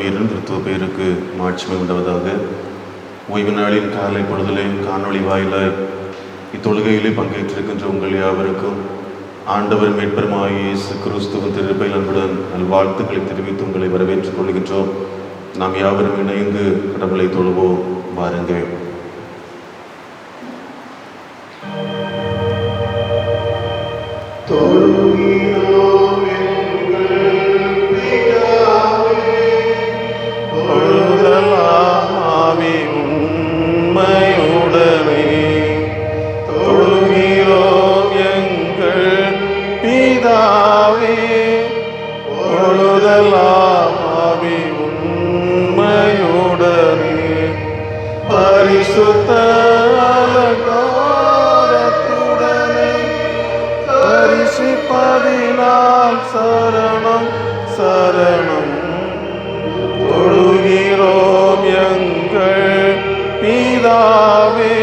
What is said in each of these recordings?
இறைவன் கிறிஸ்துவ பெயருக்கு மாட்சிமை உண்டாவதாக. ஓய்வு நாளின் காலை பொழுதிலே காணொளி வாயிலாய் இத்தொழுகையிலே பங்கேற்றிருக்கின்ற உங்கள் யாவருக்கும் ஆண்டவர் மீட்பெருமாகிய இயேசு கிறிஸ்துவின் திருப்பெயரில் அன்புடன் நல்வாழ்த்துக்களை தெரிவித்து உங்களை வரவேற்றுக் கொள்கின்றோம். நாம் யாவரும் இணைந்து கடவுளை தொழுவோம். வாருங்கள். சரணம் சரணம் தொழுகிறோம் எங்கள் பிதாவே.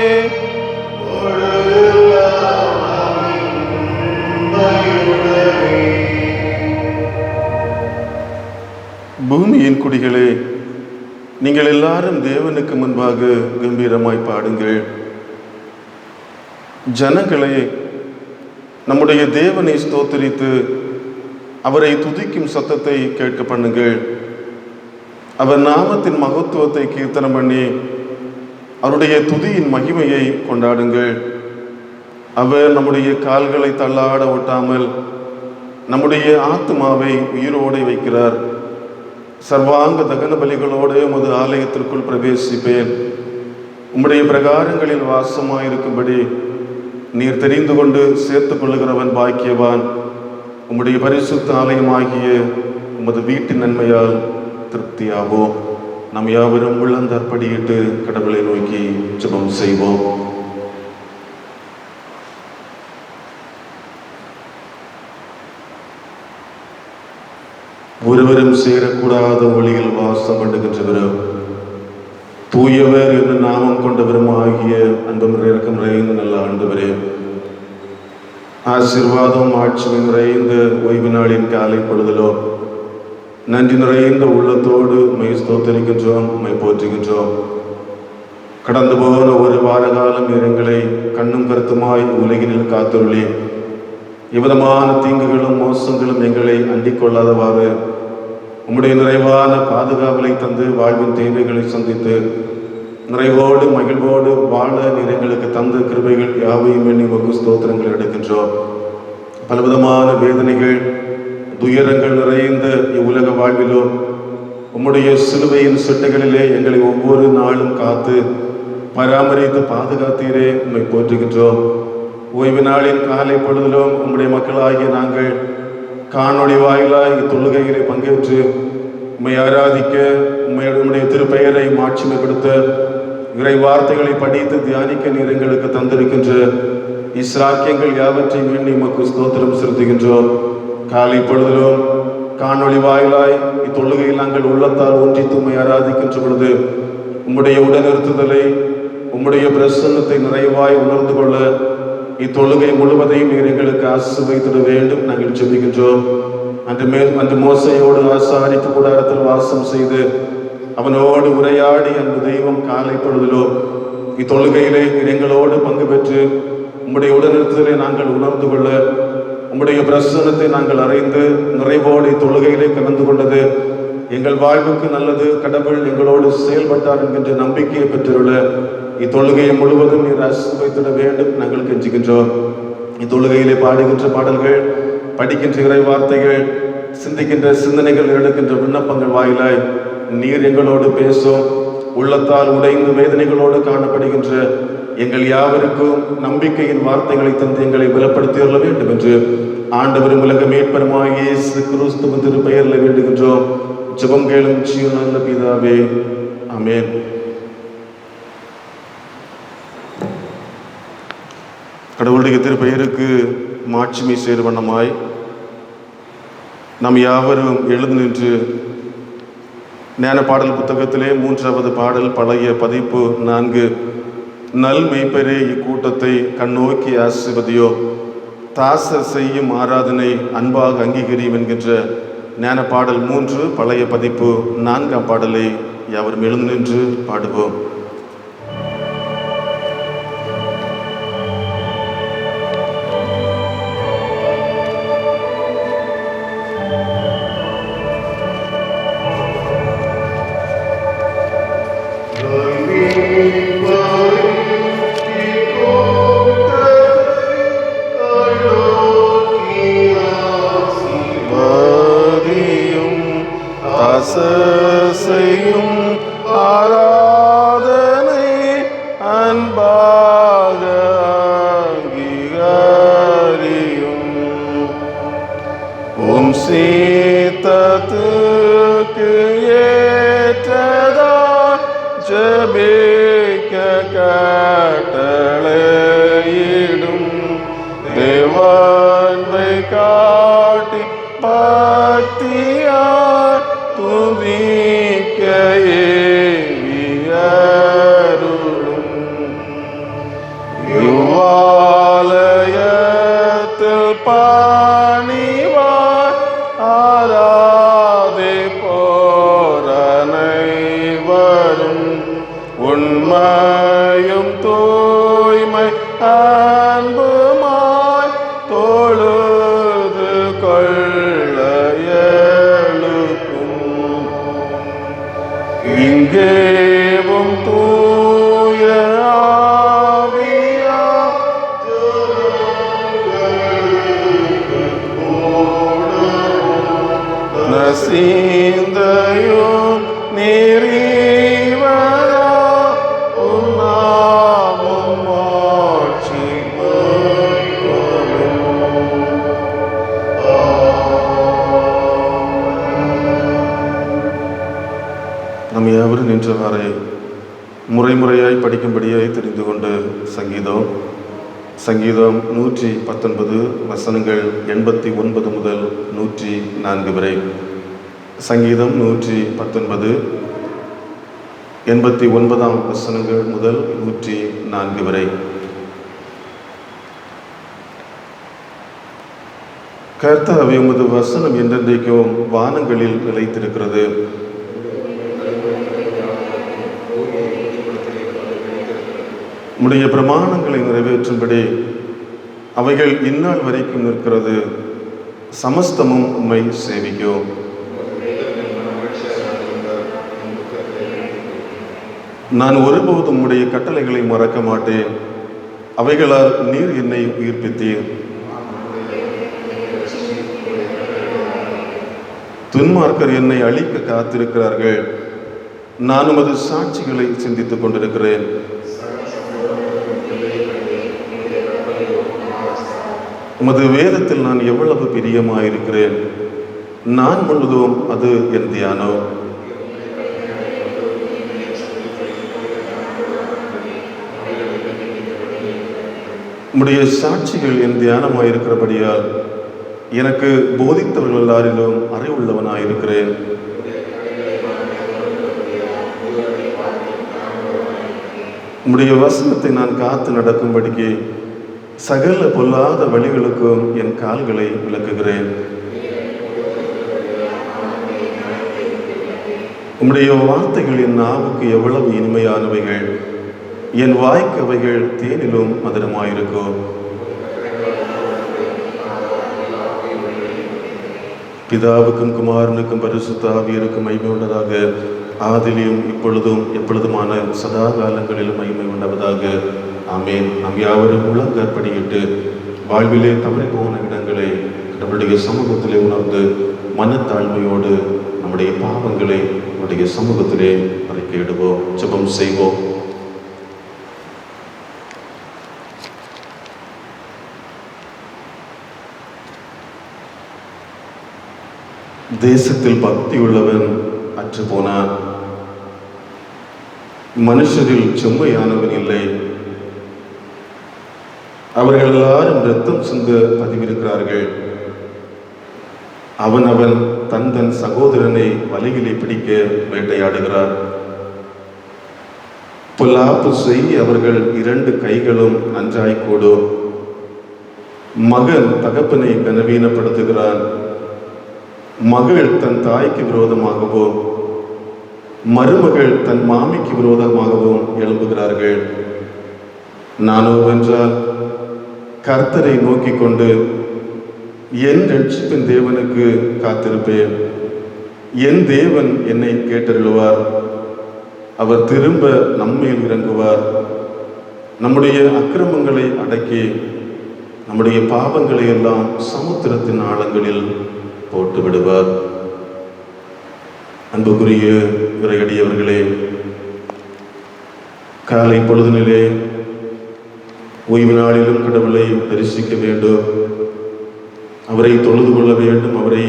பூமியின் குடிகளே, நீங்கள் எல்லாரும் தேவனுக்கு முன்பாக கம்பீரமாய் பாடுங்கள். ஜனங்களே, நம்முடைய தேவனை ஸ்தோத்திரித்து அவரை துதிக்கும் சத்தத்தை கேட்க பண்ணுங்கள். அவர் நாமத்தின் மகத்துவத்தை கீர்த்தனம் பண்ணி அவருடைய துதியின் மகிமையை கொண்டாடுங்கள். அவர் நம்முடைய கால்களை தள்ளாட ஒட்டாமல் நம்முடைய ஆத்மாவை உயிரோடு வைக்கிறார். சர்வாங்க தகன பலிகளோடு உமது ஆலயத்திற்குள் பிரவேசிப்பேன். உம்முடைய பிரகாரங்களில் வாசமாயிருக்கும்படி நீர் தெரிந்து கொண்டு சேர்த்து கொள்ளுகிறவன் பாக்கியவான். உம்முடைய பரிசுத்த ஆலயமாகிய உமது வீட்டின் நன்மையால் திருப்தியாவோம். நாம் யாவரும் உள்ளந்தற்படியிட்டு கடவுளை நோக்கி ஜெபம் செய்வோம். ஒருவரும் சேரக்கூடாத ஒளியில் வாசம் பண்ணுகின்றவரும் தூயவர் என்று நாமம் கொண்டவரும் ஆகிய அன்பும் இறக்கம் நிறைந்த நல்ல ஆண்டவரே, ஆசீர்வாதம் ஆட்சிமை நிறைந்த ஓய்வு நாளின் காலை பொழுதிலோ நன்றி நிறைந்த உள்ளத்தோடு உம்மை ஸ்தோத்திரிக்கின்றோம், உம்மை போற்றுகின்றோம். கடந்து போன ஒரு வார காலம் எங்களை கண்ணும் கருத்துமாய் உலகினில் காத்துள்ளி எவ்விதமான தீங்குகளும் மோசங்களும் எங்களை அண்டிக் கொள்ளாதவாறு உம்முடைய நிறைவான பாதுகாவலை தந்து வாழ்வின் தேவைகளை சந்தித்து நிறைவோடு மகிழ்வோடு வாழ நீர் எங்களுக்கு தந்த கிருபைகள் யாவையும் எண்ணி உமக்கு ஸ்தோத்திரங்கள் எடுக்கின்றோம். பலவிதமான வேதனைகள் துயரங்கள் நிறைந்த இவ்வுலக வாழ்விலோ உம்முடைய சிலுவையின் சிட்டைகளிலே எங்களை ஒவ்வொரு நாளும் காத்து பராமரித்து பாதுகாத்தீரே, உம்மை போற்றுகின்றோம். ஓய்வு நாளின் காலை பொழுதிலும் உம்முடைய மக்களாகிய நாங்கள் காணொளி வாயிலாய் தொழுகையிலே பங்கேற்று உம்மை ஆராதிக்க உம்முடைய திருப்பெயரை மாட்சிமைப்படுத்த இறை வார்த்தைகளை படித்து தியானிக்க நீர் எங்களுக்கு தந்திருக்கின்ற இஸ்ராக்கியங்கள் யாவற்றையும் எண்ணி உமக்கு ஸ்தோத்திரம் செலுத்துகின்றோம். காலை பொழுதிலும் காணொளி வாயிலாய் இத்தொழுகையில் நாங்கள் உள்ளத்தால் ஒன்றித்து உம்மை ஆராதிக்கின்ற பொழுது உம்முடைய உடனிருத்துதலை உம்முடைய பிரசன்னத்தை நிறைவாய் உணர்ந்து கொள்ள இத்தொழுகை முழுவதையும் நீர் எங்களுக்கு ஆசீர்வதித்திட வேண்டும் நாங்கள் ஜெபிக்கின்றோம். அன்று மோசையோடு ஆசாரிப்பு கூடாரத்தில் வாசம் செய்து அவனோடு உரையாடி அன்பு தெய்வம் காலை பொழுதிலோ இத்தொழுகையிலே எங்களோடு பங்கு பெற்று உம்முடைய உடனிருத்தலை நாங்கள் உணர்ந்து கொள்ள உம்முடைய பிரசன்னத்தை நாங்கள் அறிந்து நிறைவோடு இத்தொழுகையிலே கலந்து கொண்டது எங்கள் வாழ்வுக்கு நல்லது. கடவுள் எங்களோடு செயல்பட்டார் என்கின்ற நம்பிக்கையை பெற்றுள்ள இத்தொழுகையை முழுவதும் நீர் ஆசீர்வதித்திட வேண்டும் நாங்கள் கெஞ்சுகின்றோம். இத்தொழுகையிலே பாடுகின்ற பாடல்கள், படிக்கின்ற இறை வார்த்தைகள், சிந்திக்கின்ற சிந்தனைகள், எடுக்கின்ற விண்ணப்பங்கள் வாயிலாய் நீர் எங்களோடு பேசும். உள்ளத்தால் உடைந்து வேதனைகளோடு காணப்படுகின்ற எங்கள் யாவருக்கும் நம்பிக்கையின் வார்த்தைகளை தந்து எங்களை பலப்படுத்தி கொள்ள வேண்டும் என்று ஆண்டவரும் உலக மீட்பெருமாகிய இயேசு கிறிஸ்துவின் திருப்பெயரில் வேண்டுகின்றோம். ஜெபம் கேளும் ஜீவனுள்ள நல்ல பிதாவே, ஆமென். கடவுளுடைய திருப்பெயருக்கு மாட்சிமை சேர்வண்ணமாய் நாம் யாவரும் எழுந்து நின்று ஞான பாடல் புத்தகத்திலே 3வது பாடல், பழைய பதிப்பு 4, நல் மெய்ப்பரே இக்கூட்டத்தை கண்ணோக்கி ஆசிர்வதியோ, தாசர் செய்யும் ஆராதனை அன்பாக அங்கீகரியும் என்கின்ற ஞான பாடல் 3 பழைய பதிப்பு 4ஆம் பாடலை யாவரும் எழுந்து நின்று பாடுவோம். செய்யும் ஆராதனை அன்பாக அங்கீகரியும். உம் சீத்தத்துக்கு ஏற்றதால் ஜெபிக்க கட்டளையிடும். தேவனை காட்டி பக்தியார் துதிக்க ஏவியருளும். இவ்வாலயத்தில் பணிவார் ஆராதே போரனைவரும் உண்மையும் தூய்மை அன்புமாய் தொழுது கொள்ள எழுப்பும். இங்கேவும் தூய ஆவியா நசீந்தையும் நெறிவரா உன்னாமும் மாட்சி நம் யாவரும் நின்றவாறே முறைமுறையாய் படிக்கும்படியாய் தெரிந்து கொண்டு சங்கீதம் 119 வசனங்கள் 89 முதல் 104 வரை. சங்கீதம் 119 89ஆம் வசனங்கள் முதல் 104 வரை. கர்த்தாவே, உமது வசனம் என்றென்றைக்கும் வானங்களில் நிலைத்திருக்கிறது. உம்முடைய பிரமாணங்களை நிறைவேற்றும்படி அவைகள் இந்நாள் வரைக்கும் நிற்கிறது. சமஸ்தமும் உம்மை சேவிக்கும். நான் ஒருபோதும் உம்முடைய கட்டளைகளை மறக்க மாட்டேன். அவைகளால் நீர் என்னை உயிர்ப்பித்தீர். துன்மார்க்கர் என்னை அழிக்க காத்திருக்கிறார்கள். நான் உமது சாட்சிகளை சிந்தித்துக் கொண்டிருக்கிறேன். உமது வேதத்தில் நான் எவ்வளவு பிரியமாயிருக்கிறேன். நான் முழுதும் அது என் தியானம். உம்முடைய சாட்சிகள் என் தியானமாயிருக்கிறபடியால் எனக்கு போதித்தவர்கள் எல்லாரிலும் அறிவுள்ளவனாயிருக்கிறேன். உம்முடைய வசனத்தை நான் காத்து நடக்கும்படிக்கு சகல பொல்லாத வழிகளுக்கும் என் கால்களை விலக்குகிறேன். உம்முடைய வார்த்தைகள் என் நாவுக்கு எவ்வளவு இனிமையானவைகள். என் வாய்க்கு அவைகள் தேனிலும் மதுரமாயிருக்கும். பிதாவுக்கும் குமாரனுக்கும் பரிசுத்த ஆவியருக்கும் மகிமை உண்டதாக. ஆதியிலும் இப்பொழுதும் எப்பொழுதுமான சதா காலங்களிலும் மகிமை உண்டவதாக. ஆமேன். நாம் யாவரும் முழங்கற்படியிட்டு வாழ்விலே தவறி போன இடங்களை நம்முடைய சமூகத்திலே உணர்ந்து மனத்தாழ்மையோடு நம்முடைய பாவங்களை நம்முடைய சமூகத்திலே அறிக்கையிடுவோம். ஜெபம் செய்வோம். தேசத்தில் பக்தி உள்ளவன் அற்று போனான். மனுஷரில் செம்மையானவன் இல்லை. அவர்கள் எல்லாரும் இரத்தம் சிந்த பதிவிருக்கிறார்கள். அவன் தன் சகோதரனை வலையிலே பிடிக்க வேட்டையாடுகிறார். பொல்லாப்பு செய்ய அவர்கள் 2 கைகளும் நன்றாய்க்கூடும். மகன் தகப்பனை கனவீனப்படுத்துகிறான். மகள் தன் தாய்க்கு விரோதமாகவும் மருமகள் தன் மாமிக்கு விரோதமாகவும் எழும்புகிறார்கள். நானோ வென்றால் கர்த்தரை நோக்கி கொண்டு என் ரட்சிப்பின் தேவனுக்கு காத்திருப்பேன். என் தேவன் என்னை கேட்டருளுவார். அவர் திரும்ப நம்மேல் இறங்குவார். நம்முடைய அக்கிரமங்களை அடக்கி நம்முடைய பாவங்களை எல்லாம் சமுத்திரத்தின் ஆழங்களில் போட்டு விடுவார். அன்புக்குரிய இறையடியவர்களே, காலை பொழுதினிலே ஓய்வு நாளிலும் கடவுளை தரிசிக்க வேண்டும், அவரை தொழுது கொள்ள வேண்டும், அவரை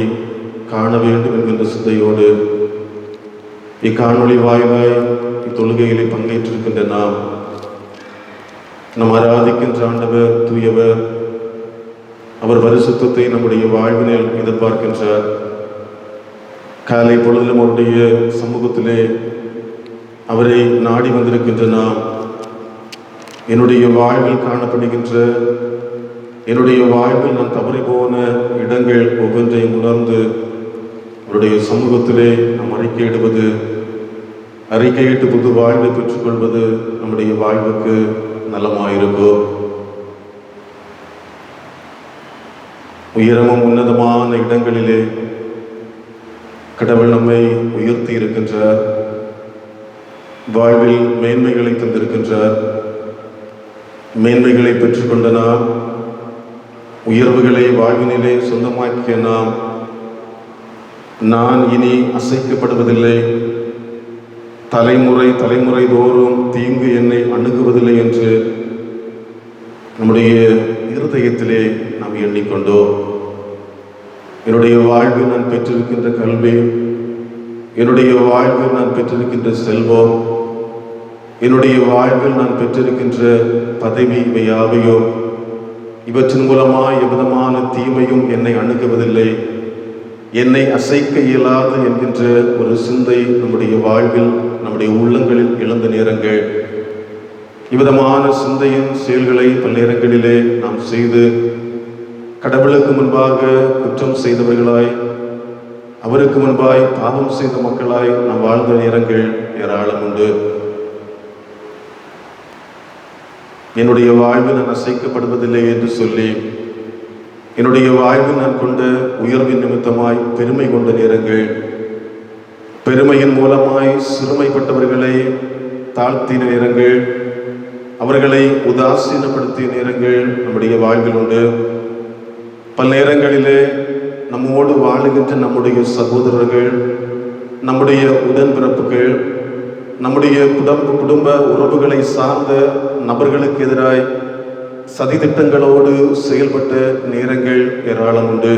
காண வேண்டும் என்கின்ற சிந்தையோடு இக்காணொளி வாயிலாய் இத்தொழுகையிலே பங்கேற்றிருக்கின்ற நாம் ஆராதிக்கின்ற ஆண்டவர் தூயவர். அவர் பரிசுத்தத்தை நம்முடைய வாழ்வினில் எதிர்பார்க்கின்றார். காலை பொழுதிலும் அவருடைய சமூகத்திலே அவரை நாடி வந்திருக்கின்ற நாம் என்னுடைய வாழ்வில் காணப்படுகின்ற, என்னுடைய வாழ்வில் நான் தவறி போன இடங்கள் ஒவ்வொன்றையும் உணர்ந்து அவருடைய சமூகத்திலே நாம் அறிக்கையிட்டு புது வாழ்வை பெற்றுக்கொள்வது நம்முடைய வாழ்வுக்கு நலமாயிருக்கும். உயரமும் உன்னதமான இடங்களிலே கடவுள் நம்மை உயர்த்தி இருக்கின்றார். வாழ்வில் மேன்மைகளை தந்திருக்கின்றார். மேன்மைகளை பெற்றுக்கொண்ட நாம், உயர்வுகளை வாழ்வினிலே சொந்தமாக்கிய நாம், நான் இனி அசைக்கப்படுவதில்லை, தலைமுறை தோறும் தீங்கு என்னை அணுகுவதில்லை என்று நம்முடைய இருதயத்திலே நாம் எண்ணிக்கொண்டோம். என்னுடைய வாழ்வில் நான் பெற்றிருக்கின்ற கல்வி, என்னுடைய வாழ்வில் நான் பெற்றிருக்கின்ற செல்வம், என்னுடைய வாழ்வில் நான் பெற்றிருக்கின்ற பதவி, இவையாவையும் இவற்றின் மூலமாய் எவ்விதமான தீமையும் என்னை அணுகுவதில்லை, என்னை அசைக்க இயலாது என்கின்ற ஒரு சிந்தை நம்முடைய வாழ்வில், நம்முடைய உள்ளங்களில் எழுந்த நேரங்கள், இவ்விதமான சிந்தையின் செயல்களை பல நேரங்களிலே நாம் செய்து கடவுளுக்கு முன்பாக குற்றம் செய்தவர்களாய், அவருக்கு முன்பாய் பாவம் செய்த மக்களாய் நாம் வாழ்ந்த நேரங்கள் ஏராளம் உண்டு. என்னுடைய வாழ்வில் நான் அசைக்கப்படுவதில்லை என்று சொல்லி என்னுடைய வாழ்வில் நான் கொண்ட உயர்வின் நிமித்தமாய் பெருமை கொண்ட நேரங்கள், பெருமையின் மூலமாய் சிறுமைப்பட்டவர்களை தாழ்த்தின நேரங்கள், அவர்களை உதாசீனப்படுத்திய நேரங்கள் நம்முடைய வாழ்வில் உண்டு. பல நேரங்களிலே நம்மோடு வாழுகின்ற நம்முடைய சகோதரர்கள், நம்முடைய உடன்பிறப்புகள், நம்முடைய குடும்ப உறவுகளை சார்ந்த நபர்களுக்கு எதிராய் சதித்திட்டங்களோடு செயல்பட்ட நேரங்கள் ஏராளம் உண்டு.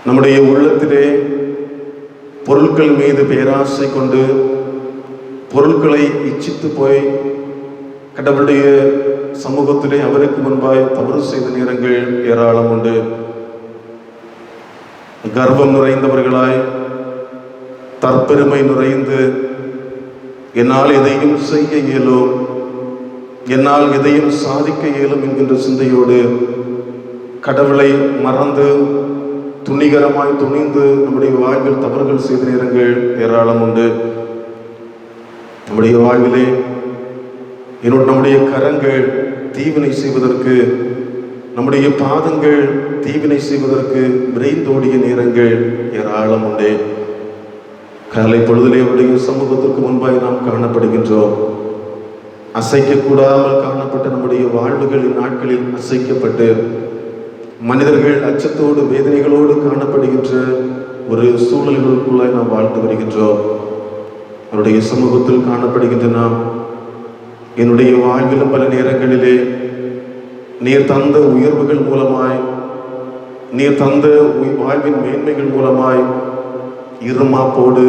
நம்முடைய உள்ளத்திலே பொருட்கள் மீது பேராசை கொண்டு பொருட்களை இச்சித்து போய் கடவுளுடைய சமூகத்திலே அவருக்கு முன்பாய் தவறு செய்த நேரங்கள் ஏராளம் உண்டு. கர்வம் நிறைந்தவர்களாய், தற்பெருமை நிறைந்து, என்னால் எதையும் செய்ய இயலும், என்னால் எதையும் சாதிக்க இயலும் என்கின்ற சிந்தையோடு கடவுளை மறந்து துணிகரமாய் துணிந்து நம்முடைய வாழ்வில் தவறுகள் செய்த நேரங்கள் ஏராளம் உண்டு. நம்முடைய வாழ்விலே நம்முடைய கரங்கள் தீவினை செய்வதற்கு, நம்முடைய பாதங்கள் தீவினை செய்வதற்கு விரைந்தோடிய நேரங்கள் ஏராளம் உண்டு. காலை பொழுதிலே அவருடைய சமூகத்திற்கு முன்பாய் நாம் காணப்படுகின்றோம். அசைக்கக்கூடாமல் காணப்பட்ட நம்முடைய வாழ்வுகள் இந்நாட்களில் அசைக்கப்பட்டு மனிதர்கள் அச்சத்தோடு வேதனைகளோடு காணப்படுகின்ற ஒரு சூழல்களுக்குள்ளாய் நாம் வாழ்ந்து வருகின்றோம். அவருடைய சமூகத்தில் காணப்படுகின்ற நாம் என்னுடைய வாழ்விலும் பல நேரங்களிலே நீர் தந்த உயர்வுகள் மூலமாய், நீர் தந்த வாழ்வின் மேன்மைகள் மூலமாய் இருமாப்போடு,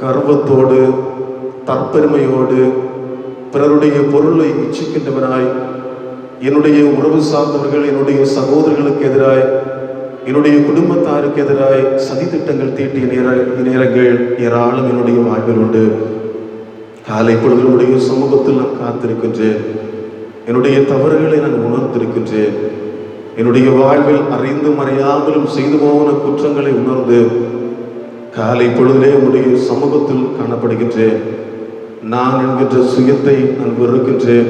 கர்வத்தோடு, தற்பெருமையோடு, பிறருடைய பொருளை இச்சிக்கின்றவராய், என்னுடைய உறவு சார்ந்தவர்கள், என்னுடைய சகோதரர்களுக்கு எதிராய், என்னுடைய குடும்பத்தாருக்கு எதிராய் சதி திட்டங்கள் தீட்டிய நேரங்கள் ஏராளம் என்னுடைய வாழ்வில் உண்டு. காலை பொழுதுடைய சமூகத்தில் நான் காத்திருக்கின்றேன். என்னுடைய தவறுகளை நான் உணர்ந்திருக்கின்றேன். என்னுடைய வாழ்வில் அறிந்தும் அறியாமலும் செய்து போன குற்றங்களை உணர்ந்து காலை பொழுதிலே உடைய சமூகத்தில் காணப்படுகின்றேன். நான் என்கின்ற சுயத்தை நான் வெறுக்கின்றேன்.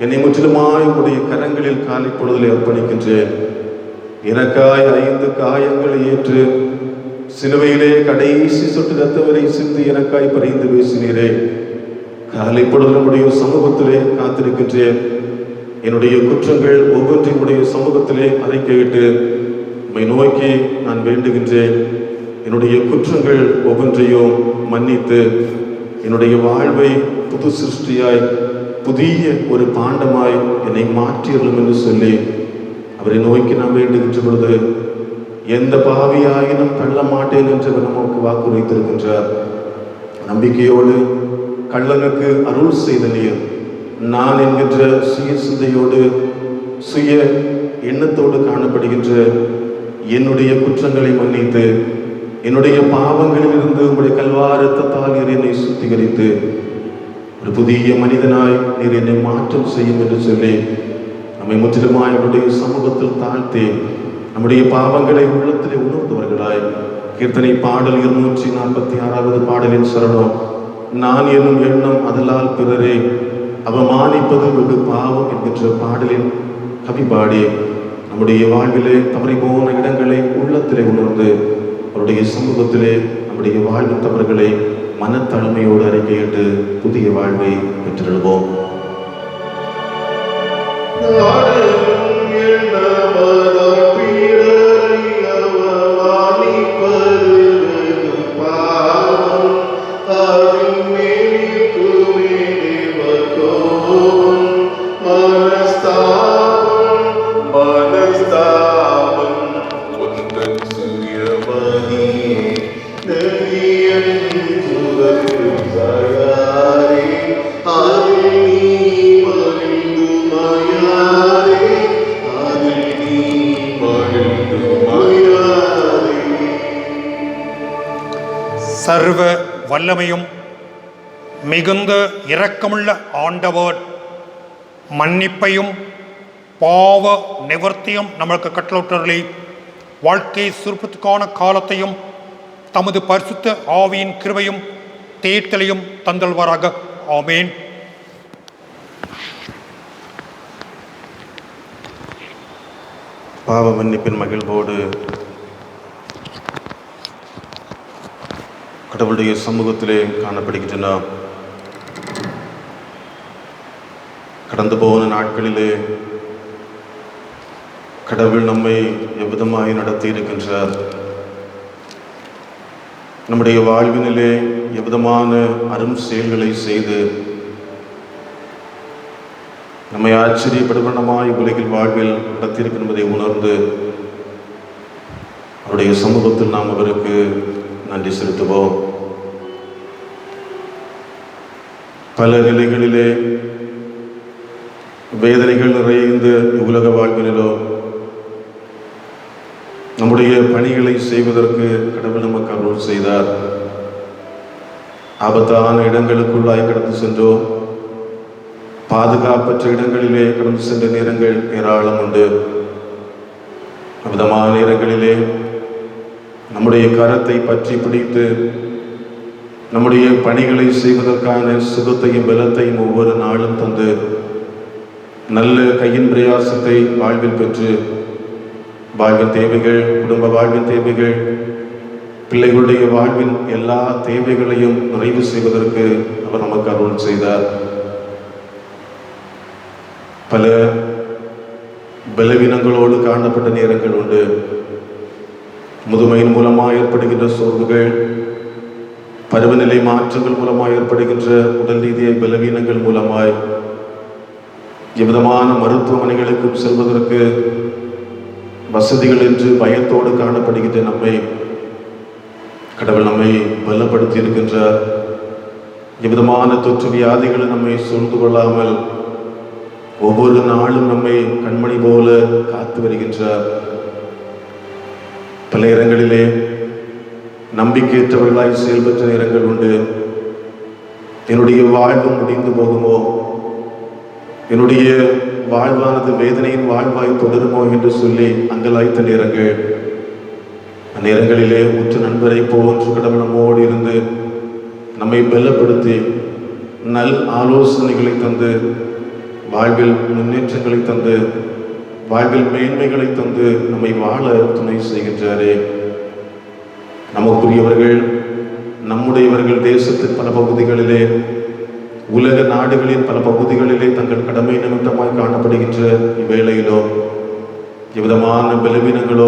என்னை முற்றிலுமாய் உடைய கரங்களில் காலை பொழுதில் அர்ப்பணிக்கின்றேன். எனக்காய் 5 காயங்களை ஏற்று சிலுவையிலே கடைசி சொட்டு ரத்தம் வரை சிந்தி எனக்காய் பரிந்து பேசினீரே. காலை பொழுது நம்முடைய சமூகத்திலே காத்திருக்கின்றேன். என்னுடைய குற்றங்கள் ஒவ்வொன்றினுடைய சமூகத்திலே அறிக்கையிட்டு உம்மை நோக்கி நான் வேண்டுகின்றேன். என்னுடைய குற்றங்கள் ஒவ்வொன்றையும் மன்னித்து என்னுடைய வாழ்வை புது சிருஷ்டியாய் புதிய ஒரு பாண்டமாய் என்னை மாற்றியறலும் என்று சொல்லி அவரை நோக்கி நாம் வேண்டுகின்ற பொழுது, எந்த பாவியாயினும் தள்ள மாட்டேன் என்று நமக்கு வாக்குறுதித்திருக்கின்றார். நம்பிக்கையோடு கள்ளனுக்கு அருள் செய்த நீர், நான் என்கின்ற சுய சிந்தையோடு சுய எண்ணத்தோடு காணப்படுகின்ற என்னுடைய குற்றங்களை மன்னித்து என்னுடைய பாவங்களிலிருந்து உங்களுடைய கல்வாரத்தால் நீர் என்னை சுத்திகரித்து ஒரு புதிய மனிதனாய் நீர் என்னை மாற்றம் செய்யும் என்று சொல்லி நம்மை முற்றிலுமாய் அவருடைய சமூகத்தில் தாழ்த்தி நம்முடைய பாவங்களை உள்ளத்திலே உணர்ந்தவர்களாய் கீர்த்தனை பாடல் 246 பாடலின் சரணம், நான் என்னும் எண்ணம் அதலால் பிறரே அவமானிப்பது வெகு பாவம் என்கின்ற பாடலின் கவி பாடி நம்முடைய வாழ்விலே தவறி போன இடங்களை உள்ளத்திலே உணர்ந்து அவருடைய சமூகத்திலே நம்முடைய வாழ்வின் தவறுகளை மனத்தன்மையோடு அறிக்கையிட்டு புதிய வாழ்வை பெற்றிடுவோம். சர்வ வல்லமையும் மிகுந்த இரக்கமுள்ள ஆண்டவர் மன்னிப்பையும் பாவ நிவர்த்தியும் நம்மளுக்கு கட்டளை வாழ்க்கை சுருப்பத்துக்கான காலத்தையும் தமது பரிசுத்த ஆவியின் கிருபையும் தேர்தலையும் தந்தல்வாராக. ஆமேன். பாவ மன்னிப்பின் மகிழ்வோடு கடவுளுடைய சமூகத்திலே காணப்படுகின்றன. கடந்து போன நாட்களிலே கடவுள் நம்மை எவ்விதமாய் நடத்தி இருக்கின்றார். நம்முடைய வாழ்வினிலே எவ்விதமான அரும் செயல்களை செய்து நம்மை ஆச்சரியப்படுவனமாய் உலகில் வாழ்வில் நடத்தியிருக்கும் என்பதை உணர்ந்து அவருடைய சமூகத்தில் நாம் அவருக்கு நன்றி செலுத்துவோம். பல நிலைகளிலே வேதனைகள் நிறைந்த உலக வாழ்வினிலோ நம்முடைய பணிகளை செய்வதற்கு கடவுள் நமக்கு அருள் செய்தார். ஆபத்தான இடங்களுக்குள்ளாய் கடந்து சென்றோம். பாதுகாப்பற்ற இடங்களிலே கடந்து சென்ற நேரங்கள் ஏராளம் உண்டு. அவ்விதமான நேரங்களிலே நம்முடைய கரத்தை பற்றி பிடித்து நம்முடைய பணிகளை செய்வதற்கான சுகத்தையும் பலத்தையும் ஒவ்வொரு நாளும் தந்து நல்ல கையின் பிரயாசத்தை வாழ்வில் பெற்று வாழ்வின் தேவைகள், குடும்ப வாழ்வின் தேவைகள், பிள்ளைகளுடைய வாழ்வின் எல்லா தேவைகளையும் நிறைவு செய்வதற்கு அவர் நமக்கு அருள் செய்தார். பல பலவீனங்களோடு காணப்பட்ட நேரங்கள் உண்டு. முதுமையின் மூலமாக ஏற்படுகின்ற சோர்வுகள், பருவநிலை மாற்றங்கள் மூலமாக ஏற்படுகின்ற உடல் ரீதிய பலவீனங்கள் மூலமாய் எவ்விதமான மருத்துவமனைகளுக்கும் செல்வதற்கு வசதிகள் என்று பயத்தோடு காணப்படுகின்ற நம்மை கடவுள் நம்மை பலப்படுத்தி இருக்கின்றார். எவ்விதமான தொற்று வியாதிகளை நம்மை சூழ்ந்து கொள்ளாமல் ஒவ்வொரு நாளும் நம்மை கண்மணி போல காத்து வருகின்றார். பல இடங்களிலே நம்பிக்கையற்றவர்களாய் செயல்பட்ட நேரங்கள் உண்டு. என்னுடைய வாழ்வு முடிந்து போகுமோ, என்னுடைய வாழ்வானது வேதனையின் வாழ்வாய் தொடருமோ என்று சொல்லி அங்கலாய்த்த நேரங்கள், அந்நேரங்களிலே உற்ற நண்பரை போன்று கடவுள் நம்மோடு இருந்து நம்மை பலப்படுத்தி நல் ஆலோசனைகளை தந்து, வாழ்வில் முன்னேற்றங்களை தந்து, வாழ்வில் மேன்மைகளை தந்து நம்மை வாழ துணை செய்கின்றாரே. நமக்குரியவர்கள், நம்முடையவர்கள் தேசத்தின் பல பகுதிகளிலே, உலக நாடுகளின் பல பகுதிகளிலே தங்கள் கடமை நிமித்தமாய் காணப்படுகின்ற இவ்வேளையிலோ எவ்விதமான பலவீனங்களோ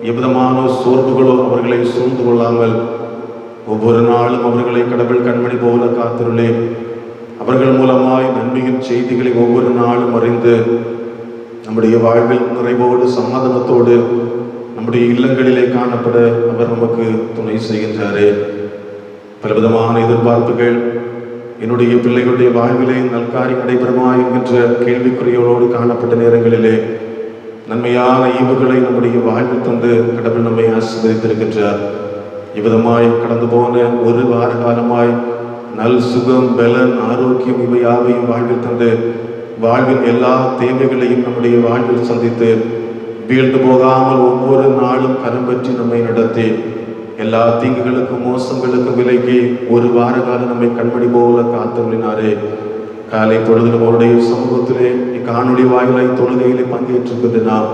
எவ்விதமான சோர்வுகளோ அவர்களை சூழ்ந்து கொள்ளாமல் ஒவ்வொரு நாளும் அவர்களை கடவுள் கண்மணி போல காத்துள்ளே அவர்கள் மூலமாய் நன்மையின் செய்திகளை ஒவ்வொரு நாளும் அறிந்து நம்முடைய வாழ்வில் நிறைவோடு சமாதானத்தோடு நம்முடைய இல்லங்களிலே காணப்பட அவர் நமக்கு துணை செய்கின்றாரே. பலவிதமான எதிர்பார்ப்புகள், என்னுடைய பிள்ளைகளுடைய வாழ்விலே நல்காரி நடைபெறுமா என்கின்ற கேள்விக்குறிகளோடு காணப்பட்ட நேரங்களிலே நன்மையான ஈவுகளை நம்முடைய வாழ்வில் தந்து கடவுள் நம்மை ஆசீர்வதித்திருக்கின்றார். இவ்விதமாய் கடந்து போன ஒரு வார காலமாய் நல் சுகம், பலன், ஆரோக்கியம் இவை யாவையும் வாழ்வில் தந்து வாழ்வின் எல்லா தேவைகளையும் நம்முடைய வாழ்வில் சந்தித்து வீழ்ந்து போகாமல் ஒவ்வொரு நாளும் கரம் பற்றி நம்மை நடத்தி எல்லா தீங்குகளுக்கும் மோசங்களுக்கும் விலகி ஒரு வார காலம் நம்மை கண்மணி போல காத்தருளினாரே. காலை பொழுதிலும் அவருடைய சமூகத்திலே இக்காணொலி வாயிலாய் தொழுகையிலே பங்கேற்றிருக்கின்ற நாம்